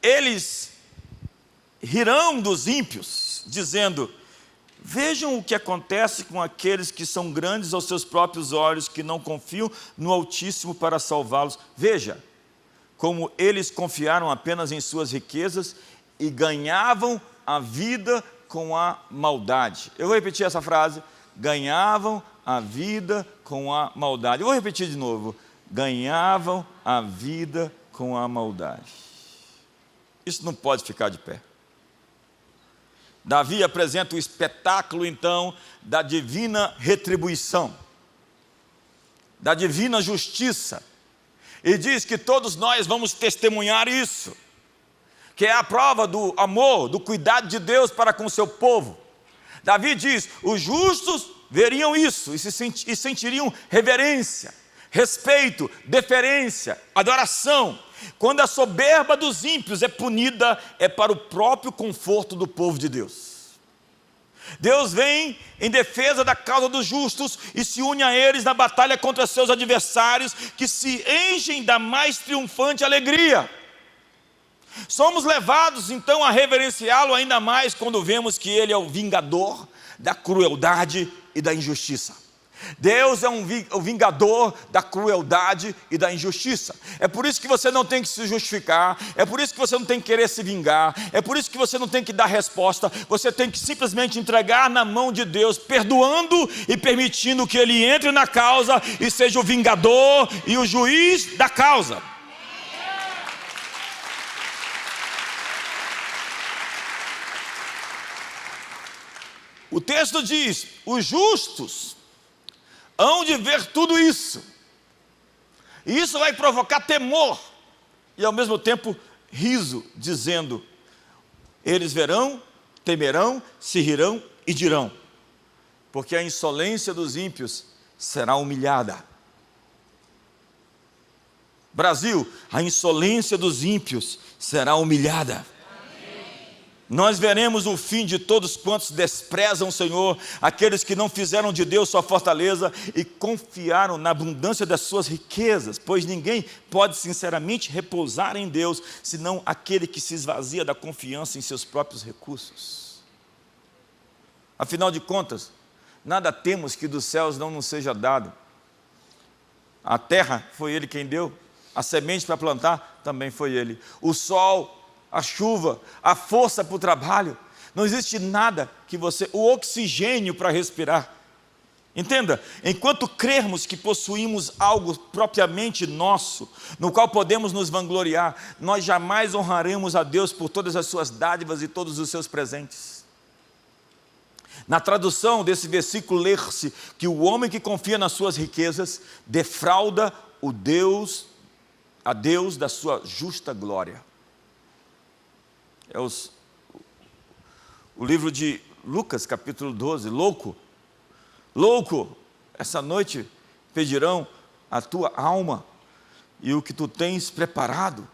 Eles rirão dos ímpios, dizendo: vejam o que acontece com aqueles que são grandes aos seus próprios olhos, que não confiam no Altíssimo para salvá-los. Veja como eles confiaram apenas em suas riquezas e ganhavam a vida com a maldade. Eu vou repetir essa frase: ganhavam a vida com a maldade. Eu vou repetir de novo: ganhavam a vida com a maldade. Isso não pode ficar de pé. Davi apresenta o espetáculo, então, da divina retribuição, da divina justiça, e diz que todos nós vamos testemunhar isso, que é a prova do amor, do cuidado de Deus para com o seu povo. Davi diz: os justos veriam isso e sentiriam reverência, respeito, deferência, adoração. Quando a soberba dos ímpios é punida, é para o próprio conforto do povo de Deus. Deus vem em defesa da causa dos justos e se une a eles na batalha contra seus adversários, que se enchem da mais triunfante alegria. Somos levados então a reverenciá-lo ainda mais quando vemos que ele é o vingador da crueldade e da injustiça. Deus é o vingador da crueldade e da injustiça. É por isso que você não tem que se justificar, é por isso que você não tem que querer se vingar, é por isso que você não tem que dar resposta. Você tem que simplesmente entregar na mão de Deus, perdoando e permitindo que Ele entre na causa e seja o vingador e o juiz da causa. O texto diz: os justos hão de ver tudo isso, e isso vai provocar temor, e ao mesmo tempo riso, dizendo: eles verão, temerão, se rirão e dirão, porque a insolência dos ímpios será humilhada. Brasil, a insolência dos ímpios será humilhada. Nós veremos o fim de todos quantos desprezam o Senhor, aqueles que não fizeram de Deus sua fortaleza e confiaram na abundância das suas riquezas, pois ninguém pode sinceramente repousar em Deus, senão aquele que se esvazia da confiança em seus próprios recursos. Afinal de contas, nada temos que dos céus não nos seja dado. A terra foi Ele quem deu, a semente para plantar também foi Ele, o sol, a chuva, a força para o trabalho, não existe nada que você, o oxigênio para respirar. Entenda, enquanto crermos que possuímos algo propriamente nosso, no qual podemos nos vangloriar, nós jamais honraremos a Deus por todas as suas dádivas e todos os seus presentes. Na tradução desse versículo lê-se que o homem que confia nas suas riquezas defrauda a Deus da sua justa glória. É o livro de Lucas, capítulo 12, louco, essa noite pedirão a tua alma, e o que tu tens preparado,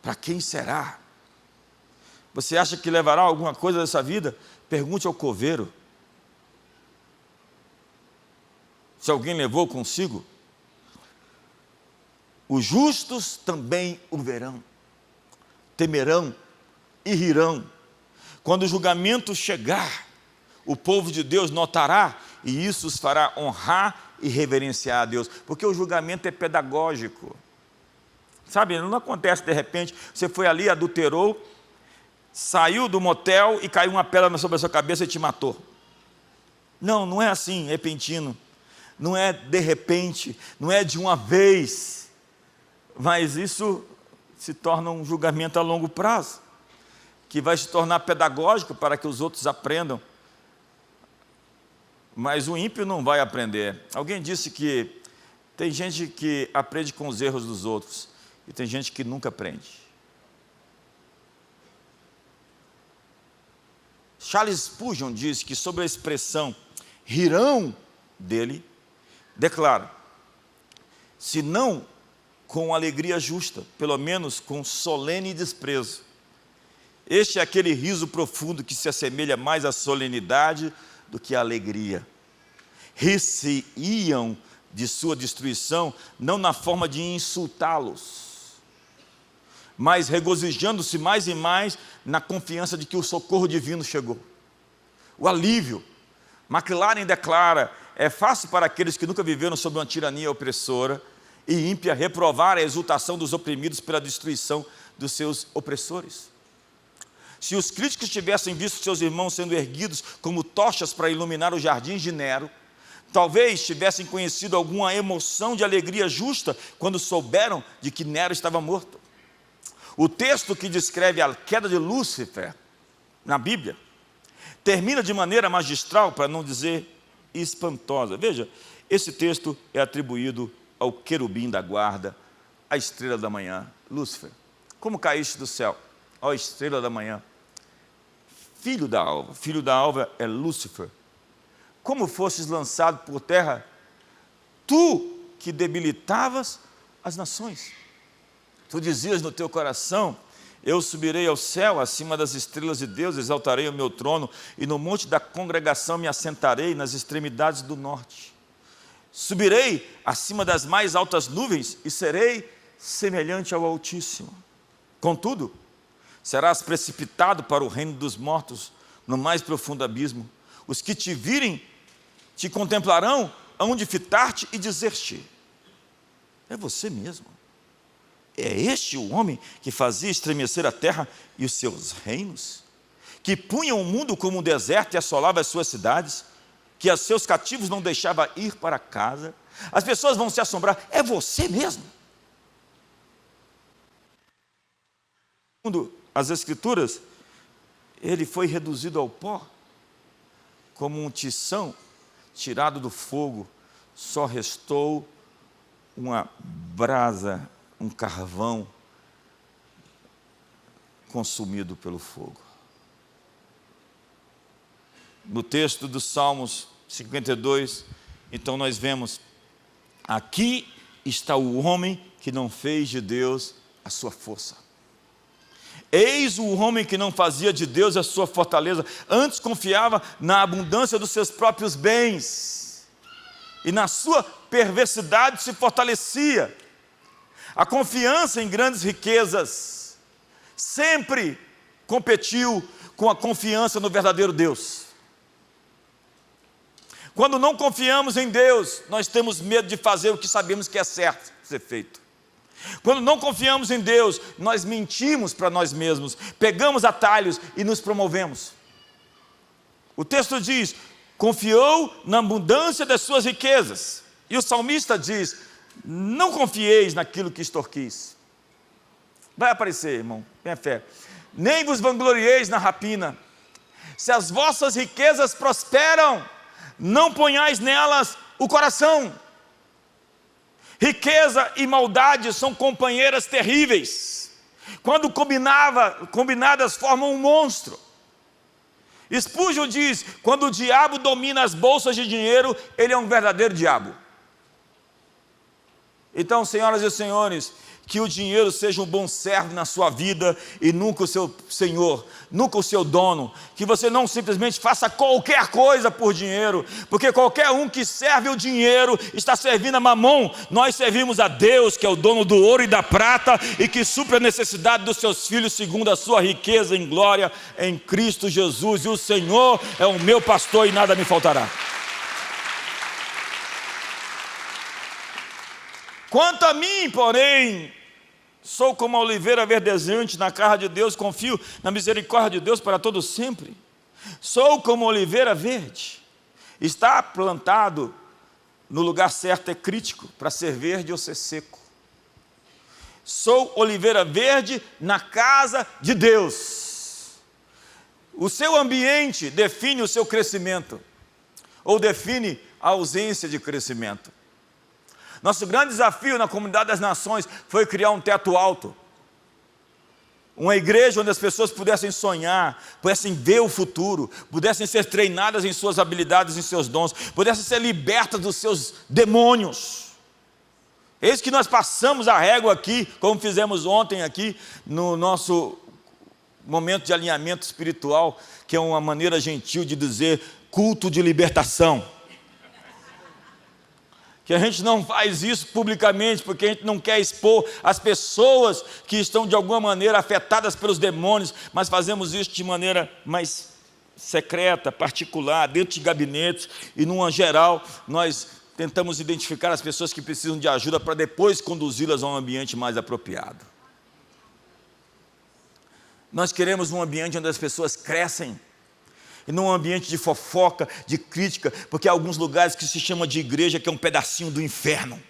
para quem será? Você acha que levará alguma coisa dessa vida? Pergunte ao coveiro, se alguém levou consigo. Os justos também o verão, temerão e rirão. Quando o julgamento chegar, o povo de Deus notará, e isso os fará honrar e reverenciar a Deus, porque o julgamento é pedagógico. Sabe, não acontece de repente, você foi ali, adulterou, saiu do motel e caiu uma pedra sobre a sua cabeça e te matou. Não, não é assim, repentino, não é de repente, não é de uma vez, mas isso se torna um julgamento a longo prazo, que vai se tornar pedagógico para que os outros aprendam, mas o ímpio não vai aprender. Alguém disse que tem gente que aprende com os erros dos outros, e tem gente que nunca aprende. Charles Spurgeon diz que sobre a expressão rirão dele, declara: se não com alegria justa, pelo menos com solene desprezo. Este é aquele riso profundo que se assemelha mais à solenidade do que à alegria. Rir-se-iam de sua destruição, não na forma de insultá-los, mas regozijando-se mais e mais na confiança de que o socorro divino chegou. O alívio. McLaren declara: é fácil para aqueles que nunca viveram sob uma tirania opressora e ímpia reprovar a exultação dos oprimidos pela destruição dos seus opressores. Se os críticos tivessem visto seus irmãos sendo erguidos como tochas para iluminar os jardins de Nero, talvez tivessem conhecido alguma emoção de alegria justa quando souberam de que Nero estava morto. O texto que descreve a queda de Lúcifer na Bíblia termina de maneira magistral, para não dizer espantosa. Veja, esse texto é atribuído ao querubim da guarda, a estrela da manhã, Lúcifer. Como caíste do céu, ó estrela da manhã, filho da alva é Lúcifer. Como fostes lançado por terra, tu que debilitavas as nações. Tu dizias no teu coração: eu subirei ao céu, acima das estrelas de Deus, exaltarei o meu trono, e no monte da congregação me assentarei nas extremidades do norte. Subirei acima das mais altas nuvens e serei semelhante ao Altíssimo. Contudo, serás precipitado para o reino dos mortos, no mais profundo abismo. Os que te virem, te contemplarão, hão de fitar-te e dizer-te: é você mesmo. É este o homem que fazia estremecer a terra e os seus reinos? Que punha o mundo como um deserto e assolava as suas cidades? Que a seus cativos não deixava ir para casa? As pessoas vão se assombrar: é você mesmo? Segundo as Escrituras, ele foi reduzido ao pó. como um tição tirado do fogo, só restou uma brasa, um carvão consumido pelo fogo. No texto dos Salmos 52, então nós vemos: aqui está o homem que não fez de Deus a sua força. Eis o homem que não fazia de Deus a sua fortaleza, antes confiava na abundância dos seus próprios bens, e na sua perversidade se fortalecia. A confiança em grandes riquezas sempre competiu com a confiança no verdadeiro Deus. Quando não confiamos em Deus, nós temos medo de fazer o que sabemos que é certo ser feito. Quando não confiamos em Deus, nós mentimos para nós mesmos, pegamos atalhos e nos promovemos. O texto diz: confiou na abundância das suas riquezas. E o salmista diz: não confieis naquilo que extorquis. Vai aparecer, irmão, tenha fé. Nem vos vanglorieis na rapina. Se as vossas riquezas prosperam, não ponhais nelas o coração. Riqueza e maldade são companheiras terríveis. Quando combinadas formam um monstro. Spurgeon diz: quando o diabo domina as bolsas de dinheiro, ele é um verdadeiro diabo. Então, senhoras e senhores, que o dinheiro seja um bom servo na sua vida e nunca o seu senhor, nunca o seu dono. Que você não simplesmente faça qualquer coisa por dinheiro, porque qualquer um que serve o dinheiro está servindo a Mamon. Nós servimos a Deus, que é o dono do ouro e da prata e que supre a necessidade dos seus filhos segundo a sua riqueza em glória em Cristo Jesus. E o Senhor é o meu pastor e nada me faltará. Quanto a mim, porém, sou como a oliveira verdejante na casa de Deus, confio na misericórdia de Deus para todo sempre. Sou como oliveira verde. Estar plantado no lugar certo é crítico para ser verde ou ser seco. Sou oliveira verde na casa de Deus. O seu ambiente define o seu crescimento, ou define a ausência de crescimento. Nosso grande desafio na Comunidade das Nações foi criar um teto alto. Uma igreja onde as pessoas pudessem sonhar, pudessem ver o futuro, pudessem ser treinadas em suas habilidades, em seus dons, pudessem ser libertas dos seus demônios. Eis que nós passamos a régua aqui, como fizemos ontem aqui, no nosso momento de alinhamento espiritual, que é uma maneira gentil de dizer culto de libertação. Que a gente não faz isso publicamente, porque a gente não quer expor as pessoas que estão de alguma maneira afetadas pelos demônios, mas fazemos isso de maneira mais secreta, particular, dentro de gabinetes, e numa geral, nós tentamos identificar as pessoas que precisam de ajuda para depois conduzi-las a um ambiente mais apropriado. Nós queremos um ambiente onde as pessoas crescem, e não um ambiente de fofoca, de crítica, porque há alguns lugares que se chama de igreja, que é um pedacinho do inferno.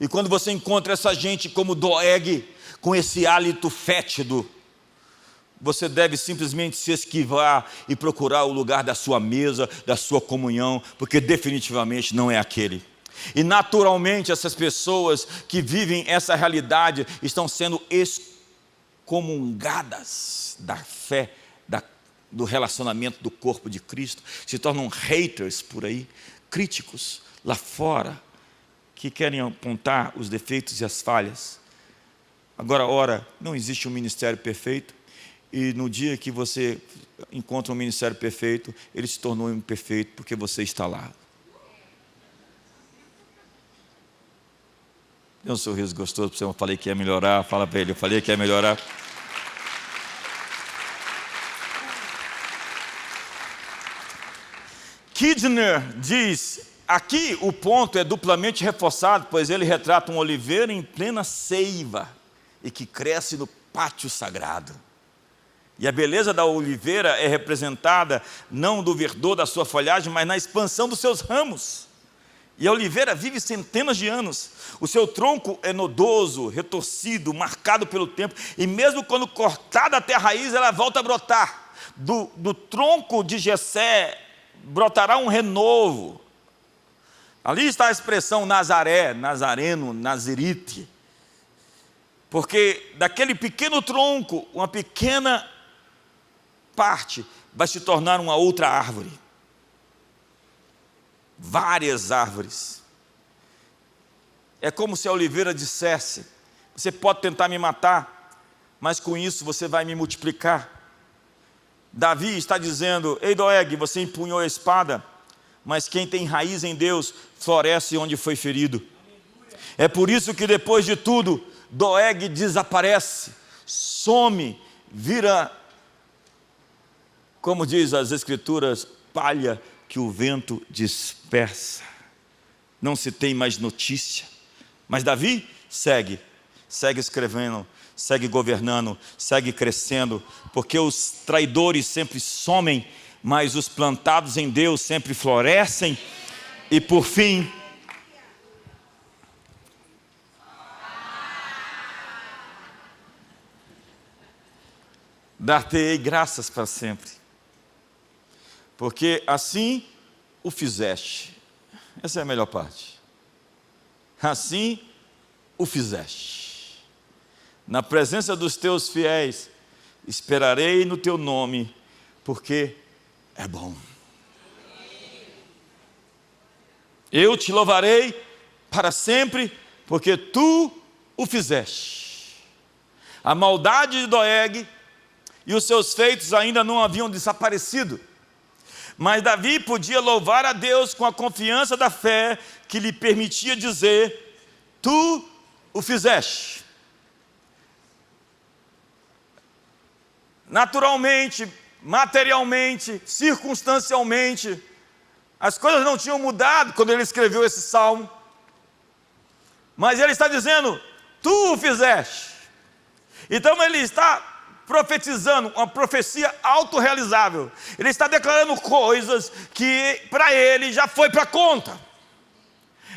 E quando você encontra essa gente como Doeg, com esse hálito fétido, você deve simplesmente se esquivar e procurar o lugar da sua mesa, da sua comunhão, porque definitivamente não é aquele. E naturalmente essas pessoas que vivem essa realidade estão sendo excomungadas da fé, do relacionamento do corpo de Cristo, se tornam haters por aí, críticos lá fora, que querem apontar os defeitos e as falhas. Agora, ora, não existe um ministério perfeito, e no dia que você encontra um ministério perfeito, ele se tornou imperfeito porque você está lá. Dê um sorriso gostoso para você. Eu falei que ia melhorar, fala para ele, eu falei que ia melhorar. Kidner diz: aqui o ponto é duplamente reforçado, pois ele retrata uma oliveira em plena seiva e que cresce no pátio sagrado. E a beleza da oliveira é representada não do verdor da sua folhagem, mas na expansão dos seus ramos. E a oliveira vive centenas de anos. O seu tronco é nodoso, retorcido, marcado pelo tempo, e mesmo quando cortada até a raiz, ela volta a brotar. do tronco de Jessé brotará um renovo. Ali está a expressão Nazaré, Nazareno, Nazirite. Porque daquele pequeno tronco, uma pequena parte vai se tornar uma outra árvore. Várias árvores. É como se a oliveira dissesse: você pode tentar me matar, mas com isso você vai me multiplicar. Davi está dizendo: ei Doeg, você empunhou a espada, mas quem tem raiz em Deus floresce onde foi ferido. É por isso que depois de tudo, Doeg desaparece, some, vira, como diz as Escrituras, palha que o vento dispersa. Não se tem mais notícia. Mas Davi segue escrevendo, segue governando, segue crescendo, porque os traidores sempre somem, mas os plantados em Deus sempre florescem. E por fim, dar-te-ei graças para sempre, porque assim o fizeste. Essa é a melhor parte. Assim o fizeste. Na presença dos teus fiéis, esperarei no teu nome, porque é bom. Eu te louvarei para sempre, porque tu o fizeste. A maldade de Doeg e os seus feitos ainda não haviam desaparecido. Mas Davi podia louvar a Deus com a confiança da fé que lhe permitia dizer: tu o fizeste. Naturalmente, materialmente, circunstancialmente, as coisas não tinham mudado quando ele escreveu esse salmo. Mas ele está dizendo: tu o fizeste. Então ele está profetizando uma profecia autorrealizável. Ele está declarando coisas que para ele já foi para conta.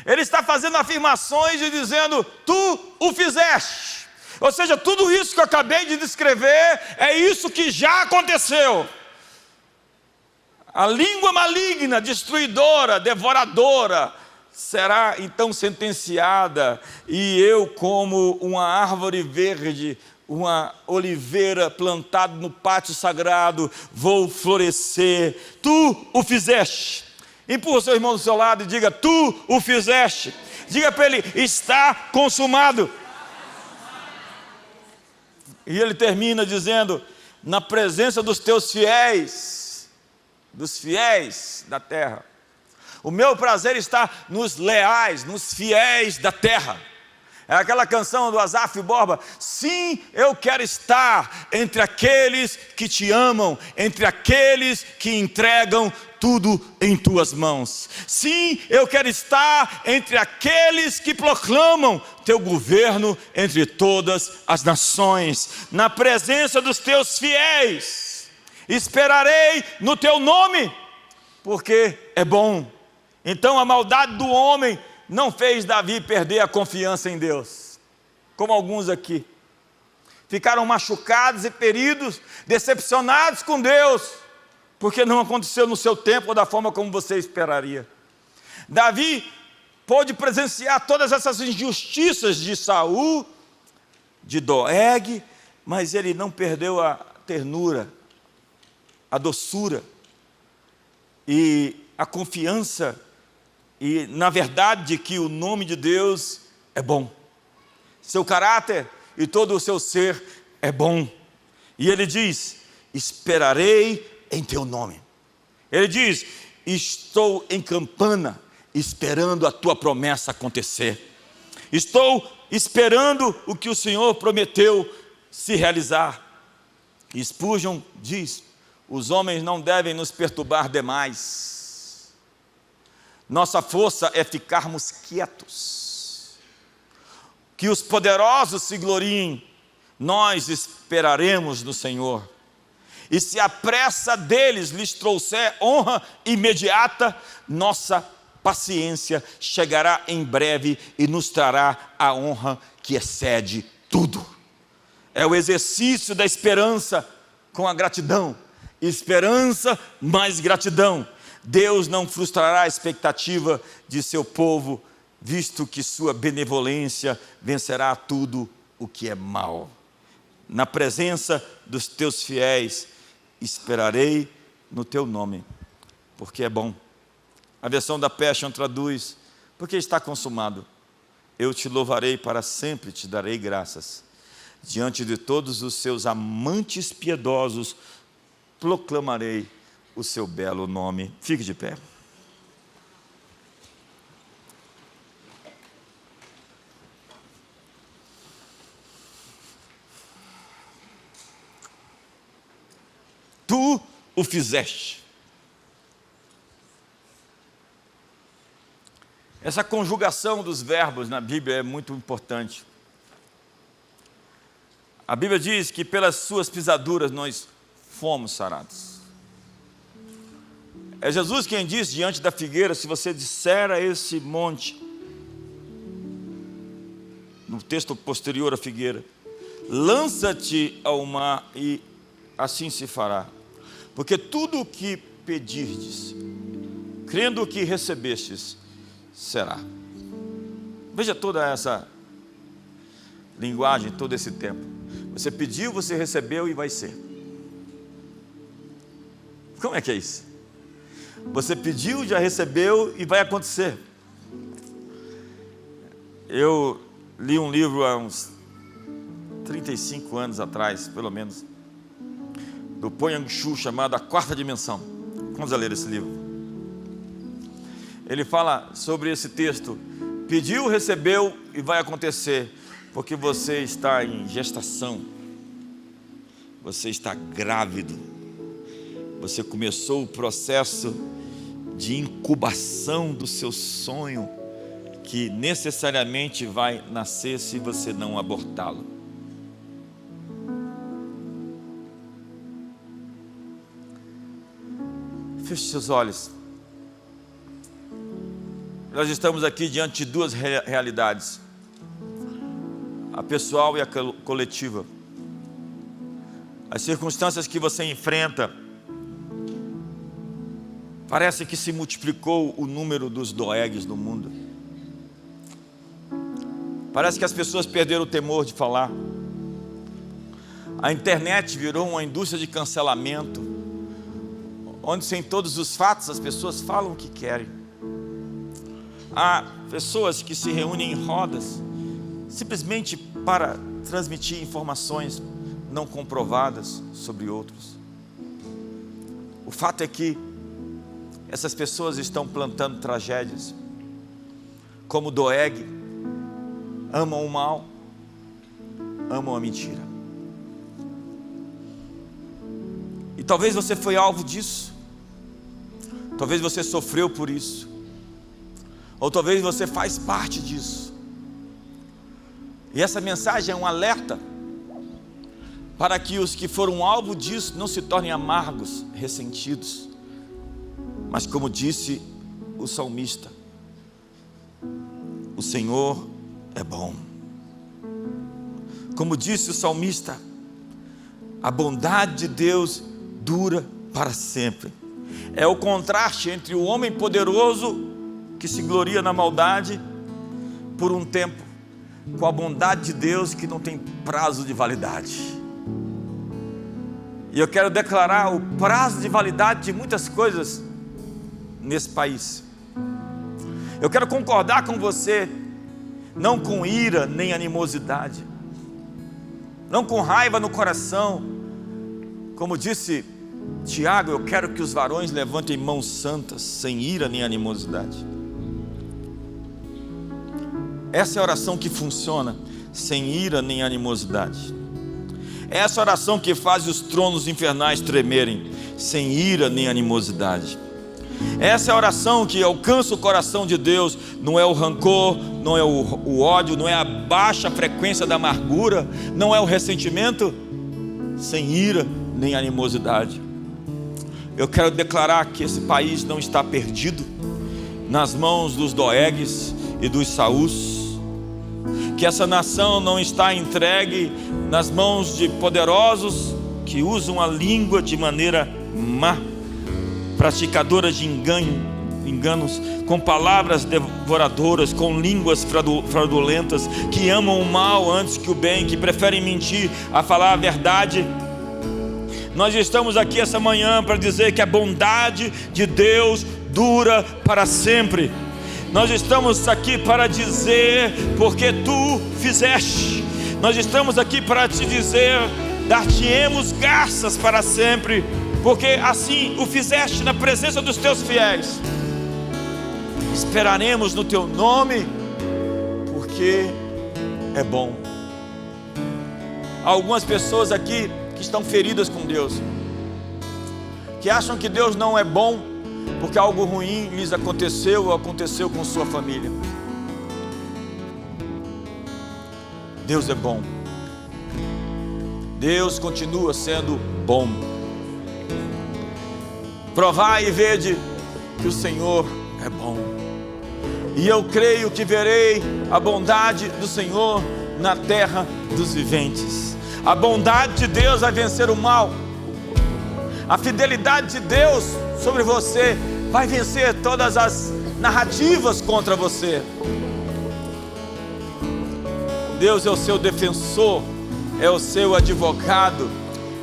Ele está fazendo afirmações e dizendo: tu o fizeste. Ou seja, tudo isso que eu acabei de descrever é isso que já aconteceu. A língua maligna, destruidora, devoradora, será então sentenciada, e eu, como uma árvore verde, uma oliveira plantada no pátio sagrado, vou florescer. Tu o fizeste. Empurra o seu irmão do seu lado e diga: tu o fizeste. Diga para ele: está consumado. E ele termina dizendo: na presença dos teus fiéis, dos fiéis da terra, o meu prazer está nos leais, nos fiéis da terra. É aquela canção do Asaf Borba: sim, eu quero estar entre aqueles que te amam, entre aqueles que entregam tudo em tuas mãos. Sim, eu quero estar entre aqueles que proclamam teu governo entre todas as nações. Na presença dos teus fiéis, esperarei no teu nome, porque é bom. Então a maldade do homem não fez Davi perder a confiança em Deus, como alguns aqui ficaram machucados e feridos, decepcionados com Deus, porque não aconteceu no seu tempo ou da forma como você esperaria. Davi pôde presenciar todas essas injustiças de Saul, de Doeg, mas ele não perdeu a ternura, a doçura e a confiança, e na verdade de que o nome de Deus é bom. Seu caráter e todo o seu ser é bom. E ele diz: esperarei em teu nome. Ele diz: estou em campana, esperando a tua promessa acontecer. Estou esperando o que o Senhor prometeu se realizar. Spurgeon diz: os homens não devem nos perturbar demais. Nossa força é ficarmos quietos. Que os poderosos se gloriem, nós esperaremos no Senhor. E se a pressa deles lhes trouxer honra imediata, nossa paciência chegará em breve e nos trará a honra que excede tudo. É o exercício da esperança com a gratidão esperança mais gratidão. Deus não frustrará a expectativa de seu povo, visto que sua benevolência vencerá tudo o que é mal. Na presença dos teus fiéis, esperarei no teu nome, porque é bom. A versão da Passion traduz: porque está consumado. Eu te louvarei para sempre, te darei graças. Diante de todos os seus amantes piedosos, proclamarei o seu belo nome. Fique de pé. Tu o fizeste. Essa conjugação dos verbos na Bíblia é muito importante. A Bíblia diz que pelas suas pisaduras nós fomos sarados. É Jesus quem diz diante da figueira: se você disser a esse monte, no texto posterior à figueira, lança-te ao mar, e assim se fará. Porque tudo o que pedirdes, crendo que recebestes, será. Veja toda essa linguagem, todo esse tempo. Você pediu, você recebeu e vai ser. Como é que é isso? Você pediu, já recebeu e vai acontecer. Eu li um livro há uns 35 anos atrás, pelo menos, do Poyang Shu, chamado A Quarta Dimensão. Vamos ler esse livro. Ele fala sobre esse texto: pediu, recebeu e vai acontecer, porque você está em gestação, você está grávido, você começou o processo de incubação do seu sonho, que necessariamente vai nascer se você não abortá-lo. Feche seus olhos. Nós estamos aqui diante de duas realidades: a pessoal e a coletiva. As circunstâncias que você enfrenta, parece que se multiplicou o número dos doegues no mundo. Parece que as pessoas perderam o temor de falar. A internet virou uma indústria de cancelamento, onde sem todos os fatos as pessoas falam o que querem. Há pessoas que se reúnem em rodas simplesmente para transmitir informações não comprovadas sobre outros. O fato é que essas pessoas estão plantando tragédias. Como Doeg, amam o mal, amam a mentira. E talvez você foi alvo disso. Talvez você sofreu por isso. Ou talvez você faz parte disso. E essa mensagem é um alerta para que os que foram alvo disso não se tornem amargos, ressentidos. Mas como disse o salmista, o Senhor é bom. Como disse o salmista, a bondade de Deus dura para sempre. É o contraste entre o homem poderoso que se gloria na maldade por um tempo, com a bondade de Deus que não tem prazo de validade. E eu quero declarar o prazo de validade de muitas coisas nesse país. Eu quero concordar com você, não com ira nem animosidade, não com raiva no coração. Como disse Tiago, eu quero que os varões levantem mãos santas, sem ira nem animosidade. Essa é a oração que funciona, sem ira nem animosidade. Essa oração que faz os tronos infernais tremerem, sem ira nem animosidade. Essa é a oração que alcança o coração de Deus. Não é o rancor, não é o ódio, não é a baixa frequência da amargura, não é o ressentimento, sem ira nem animosidade. Eu quero declarar que esse país não está perdido nas mãos dos Doegues e dos Saús, que essa nação não está entregue nas mãos de poderosos que usam a língua de maneira má, praticadoras de enganos, com palavras devoradoras, com línguas fraudulentas, que amam o mal antes que o bem, que preferem mentir a falar a verdade. Nós estamos aqui essa manhã para dizer que a bondade de Deus dura para sempre. Nós estamos aqui para dizer, porque tu fizeste. Nós estamos aqui para te dizer, dar-te-emos graças para sempre, porque assim o fizeste na presença dos teus fiéis. Esperaremos no teu nome, porque é bom. Há algumas pessoas aqui que estão feridas com Deus, que acham que Deus não é bom, porque algo ruim lhes aconteceu ou aconteceu com sua família. Deus é bom. Deus continua sendo bom. Provai e vede que o Senhor é bom. E eu creio que verei a bondade do Senhor na terra dos viventes. A bondade de Deus vai vencer o mal. A fidelidade de Deus sobre você vai vencer todas as narrativas contra você. Deus é o seu defensor, é o seu advogado,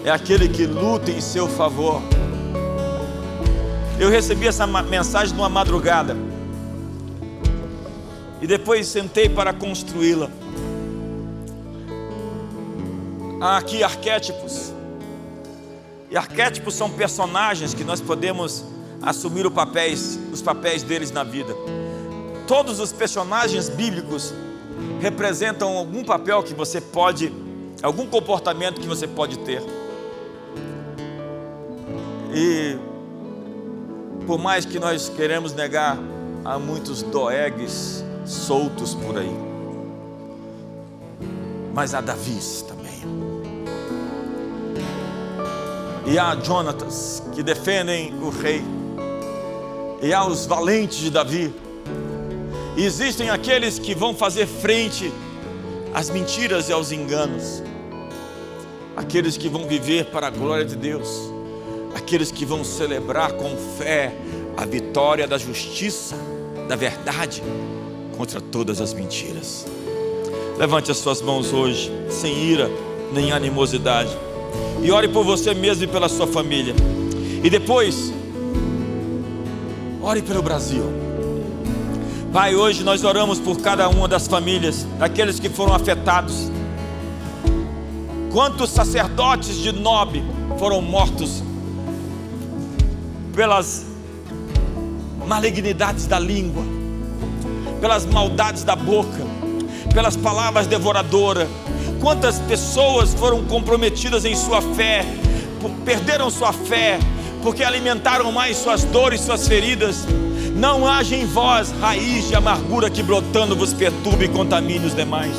é aquele que luta em seu favor. Eu recebi essa mensagem numa madrugada e depois sentei para construí-la. Há aqui arquétipos, e arquétipos são personagens que nós podemos assumir os papéis deles na vida. Todos os personagens bíblicos representam algum papel que você pode, algum comportamento que você pode ter. E por mais que nós queremos negar, há muitos Doegues soltos por aí, mas há Davis também, e há Jonatas que defendem o rei, e há os valentes de Davi. E existem aqueles que vão fazer frente às mentiras e aos enganos, aqueles que vão viver para a glória de Deus, aqueles que vão celebrar com fé a vitória da justiça, da verdade, contra todas as mentiras. Levante as suas mãos hoje, sem ira nem animosidade, e ore por você mesmo e pela sua família. E depois, ore pelo Brasil. Pai, hoje nós oramos por cada uma das famílias, daqueles que foram afetados. Quantos sacerdotes de Nob foram mortos pelas malignidades da língua, pelas maldades da boca, pelas palavras devoradoras. Quantas pessoas foram comprometidas em sua fé, perderam sua fé, porque alimentaram mais suas dores, suas feridas. Não haja em vós raiz de amargura que brotando vos perturbe e contamine os demais.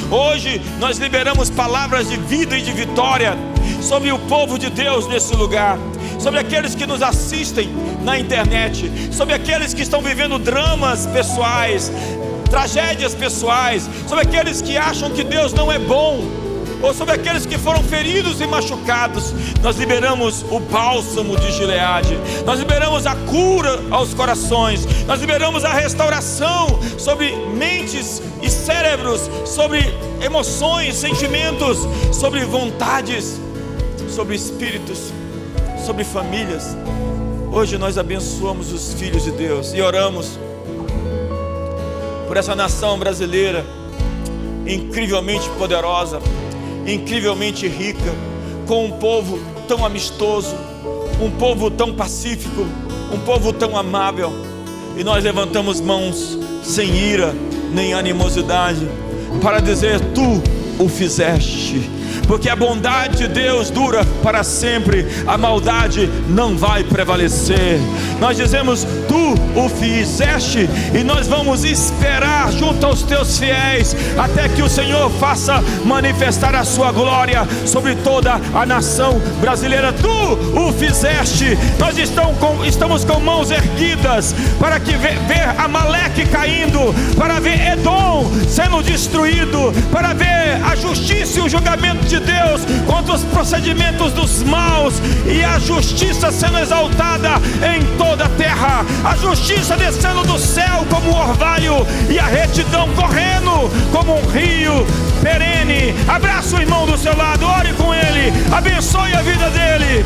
Hoje nós liberamos palavras de vida e de vitória sobre o povo de Deus nesse lugar, sobre aqueles que nos assistem na internet, sobre aqueles que estão vivendo dramas pessoais, tragédias pessoais, sobre aqueles que acham que Deus não é bom, ou sobre aqueles que foram feridos e machucados. Nós liberamos o bálsamo de Gileade, nós liberamos a cura aos corações, nós liberamos a restauração sobre mentes e cérebros, sobre emoções, sentimentos, sobre vontades, sobre espíritos, sobre famílias. Hoje nós abençoamos os filhos de Deus e oramos por essa nação brasileira, incrivelmente poderosa, incrivelmente rica, com um povo tão amistoso, um povo tão pacífico, um povo tão amável. E nós levantamos mãos sem ira nem animosidade para dizer: tu o fizeste, porque a bondade de Deus dura para sempre, a maldade não vai prevalecer. Nós dizemos: tu o fizeste, e nós vamos esperar junto aos teus fiéis até que o Senhor faça manifestar a sua glória sobre toda a nação brasileira. Tu o fizeste. Nós estamos com mãos erguidas para que ver Amaleque caindo, para ver Edom sendo destruído, para ver a a justiça e o julgamento de Deus contra os procedimentos dos maus, e a justiça sendo exaltada em toda a terra, a justiça descendo do céu como um orvalho, e a retidão correndo como um rio perene. Abraça o irmão do seu lado, ore com ele, abençoe a vida dele.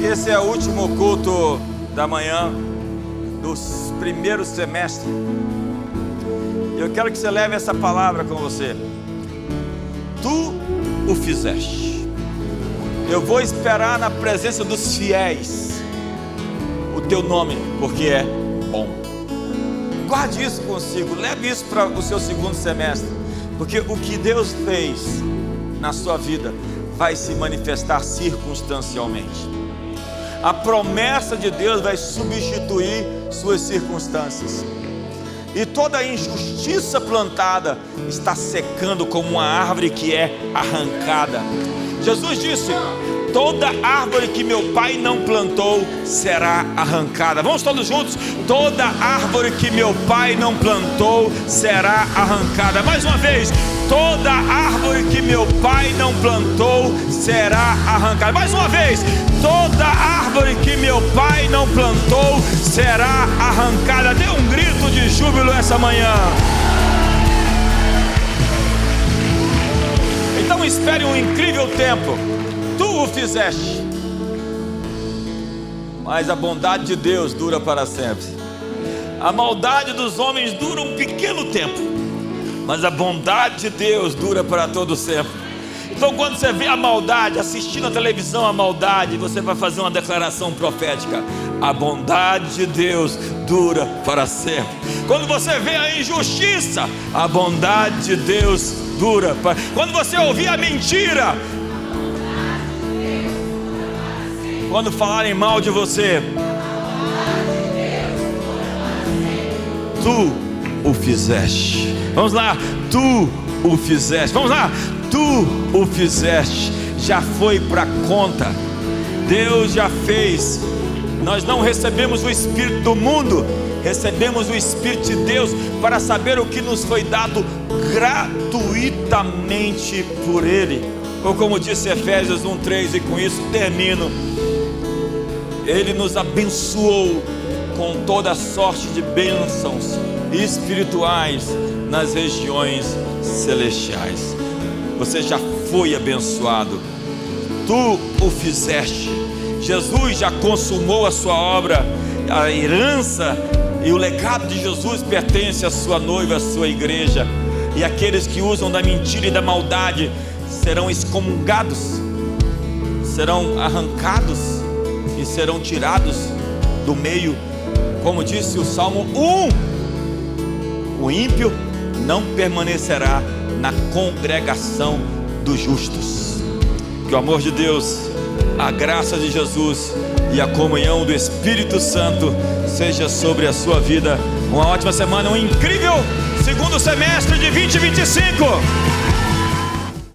Esse é o último culto da manhã dos primeiros semestres. Eu quero que você leve essa palavra com você. Tu o fizeste. Eu vou esperar na presença dos fiéis o teu nome, porque é bom. Guarde isso consigo, leve isso para o seu segundo semestre, porque o que Deus fez na sua vida vai se manifestar circunstancialmente. A promessa de Deus vai substituir suas circunstâncias. E toda a injustiça plantada está secando como uma árvore que é arrancada. Jesus disse: toda árvore que meu Pai não plantou será arrancada. Vamos todos juntos? Toda árvore que meu Pai não plantou será arrancada. Mais uma vez: toda árvore que meu Pai não plantou será arrancada. Mais uma vez: toda árvore que meu Pai não plantou será arrancada. Dê um grito de júbilo essa manhã. Então espere um incrível tempo. Tu o fizeste, mas a bondade de Deus dura para sempre. A maldade dos homens dura um pequeno tempo, mas a bondade de Deus dura para todo sempre. Então quando você vê a maldade, assistindo a televisão a maldade, você vai fazer uma declaração profética: a bondade de Deus dura para sempre. Quando você vê a injustiça, a bondade de Deus dura para... Quando você ouvir a mentira, quando falarem mal de você, tu o fizeste. Vamos lá, tu o fizeste. Vamos lá, tu o fizeste. Já foi para conta. Deus já fez. Nós não recebemos o Espírito do mundo, recebemos o Espírito de Deus para saber o que nos foi dado gratuitamente por Ele. Ou como disse Efésios 1:3, e com isso termino: Ele nos abençoou com toda sorte de bênçãos espirituais nas regiões celestiais. Você já foi abençoado. Tu o fizeste. Jesus já consumou a sua obra. A herança e o legado de Jesus pertence à sua noiva, à sua igreja. E aqueles que usam da mentira e da maldade serão excomungados, serão arrancados e serão tirados do meio. Como disse o Salmo 1: o ímpio não permanecerá na congregação dos justos. Que o amor de Deus, a graça de Jesus e a comunhão do Espírito Santo seja sobre a sua vida. Uma ótima semana, um incrível segundo semestre de 2025.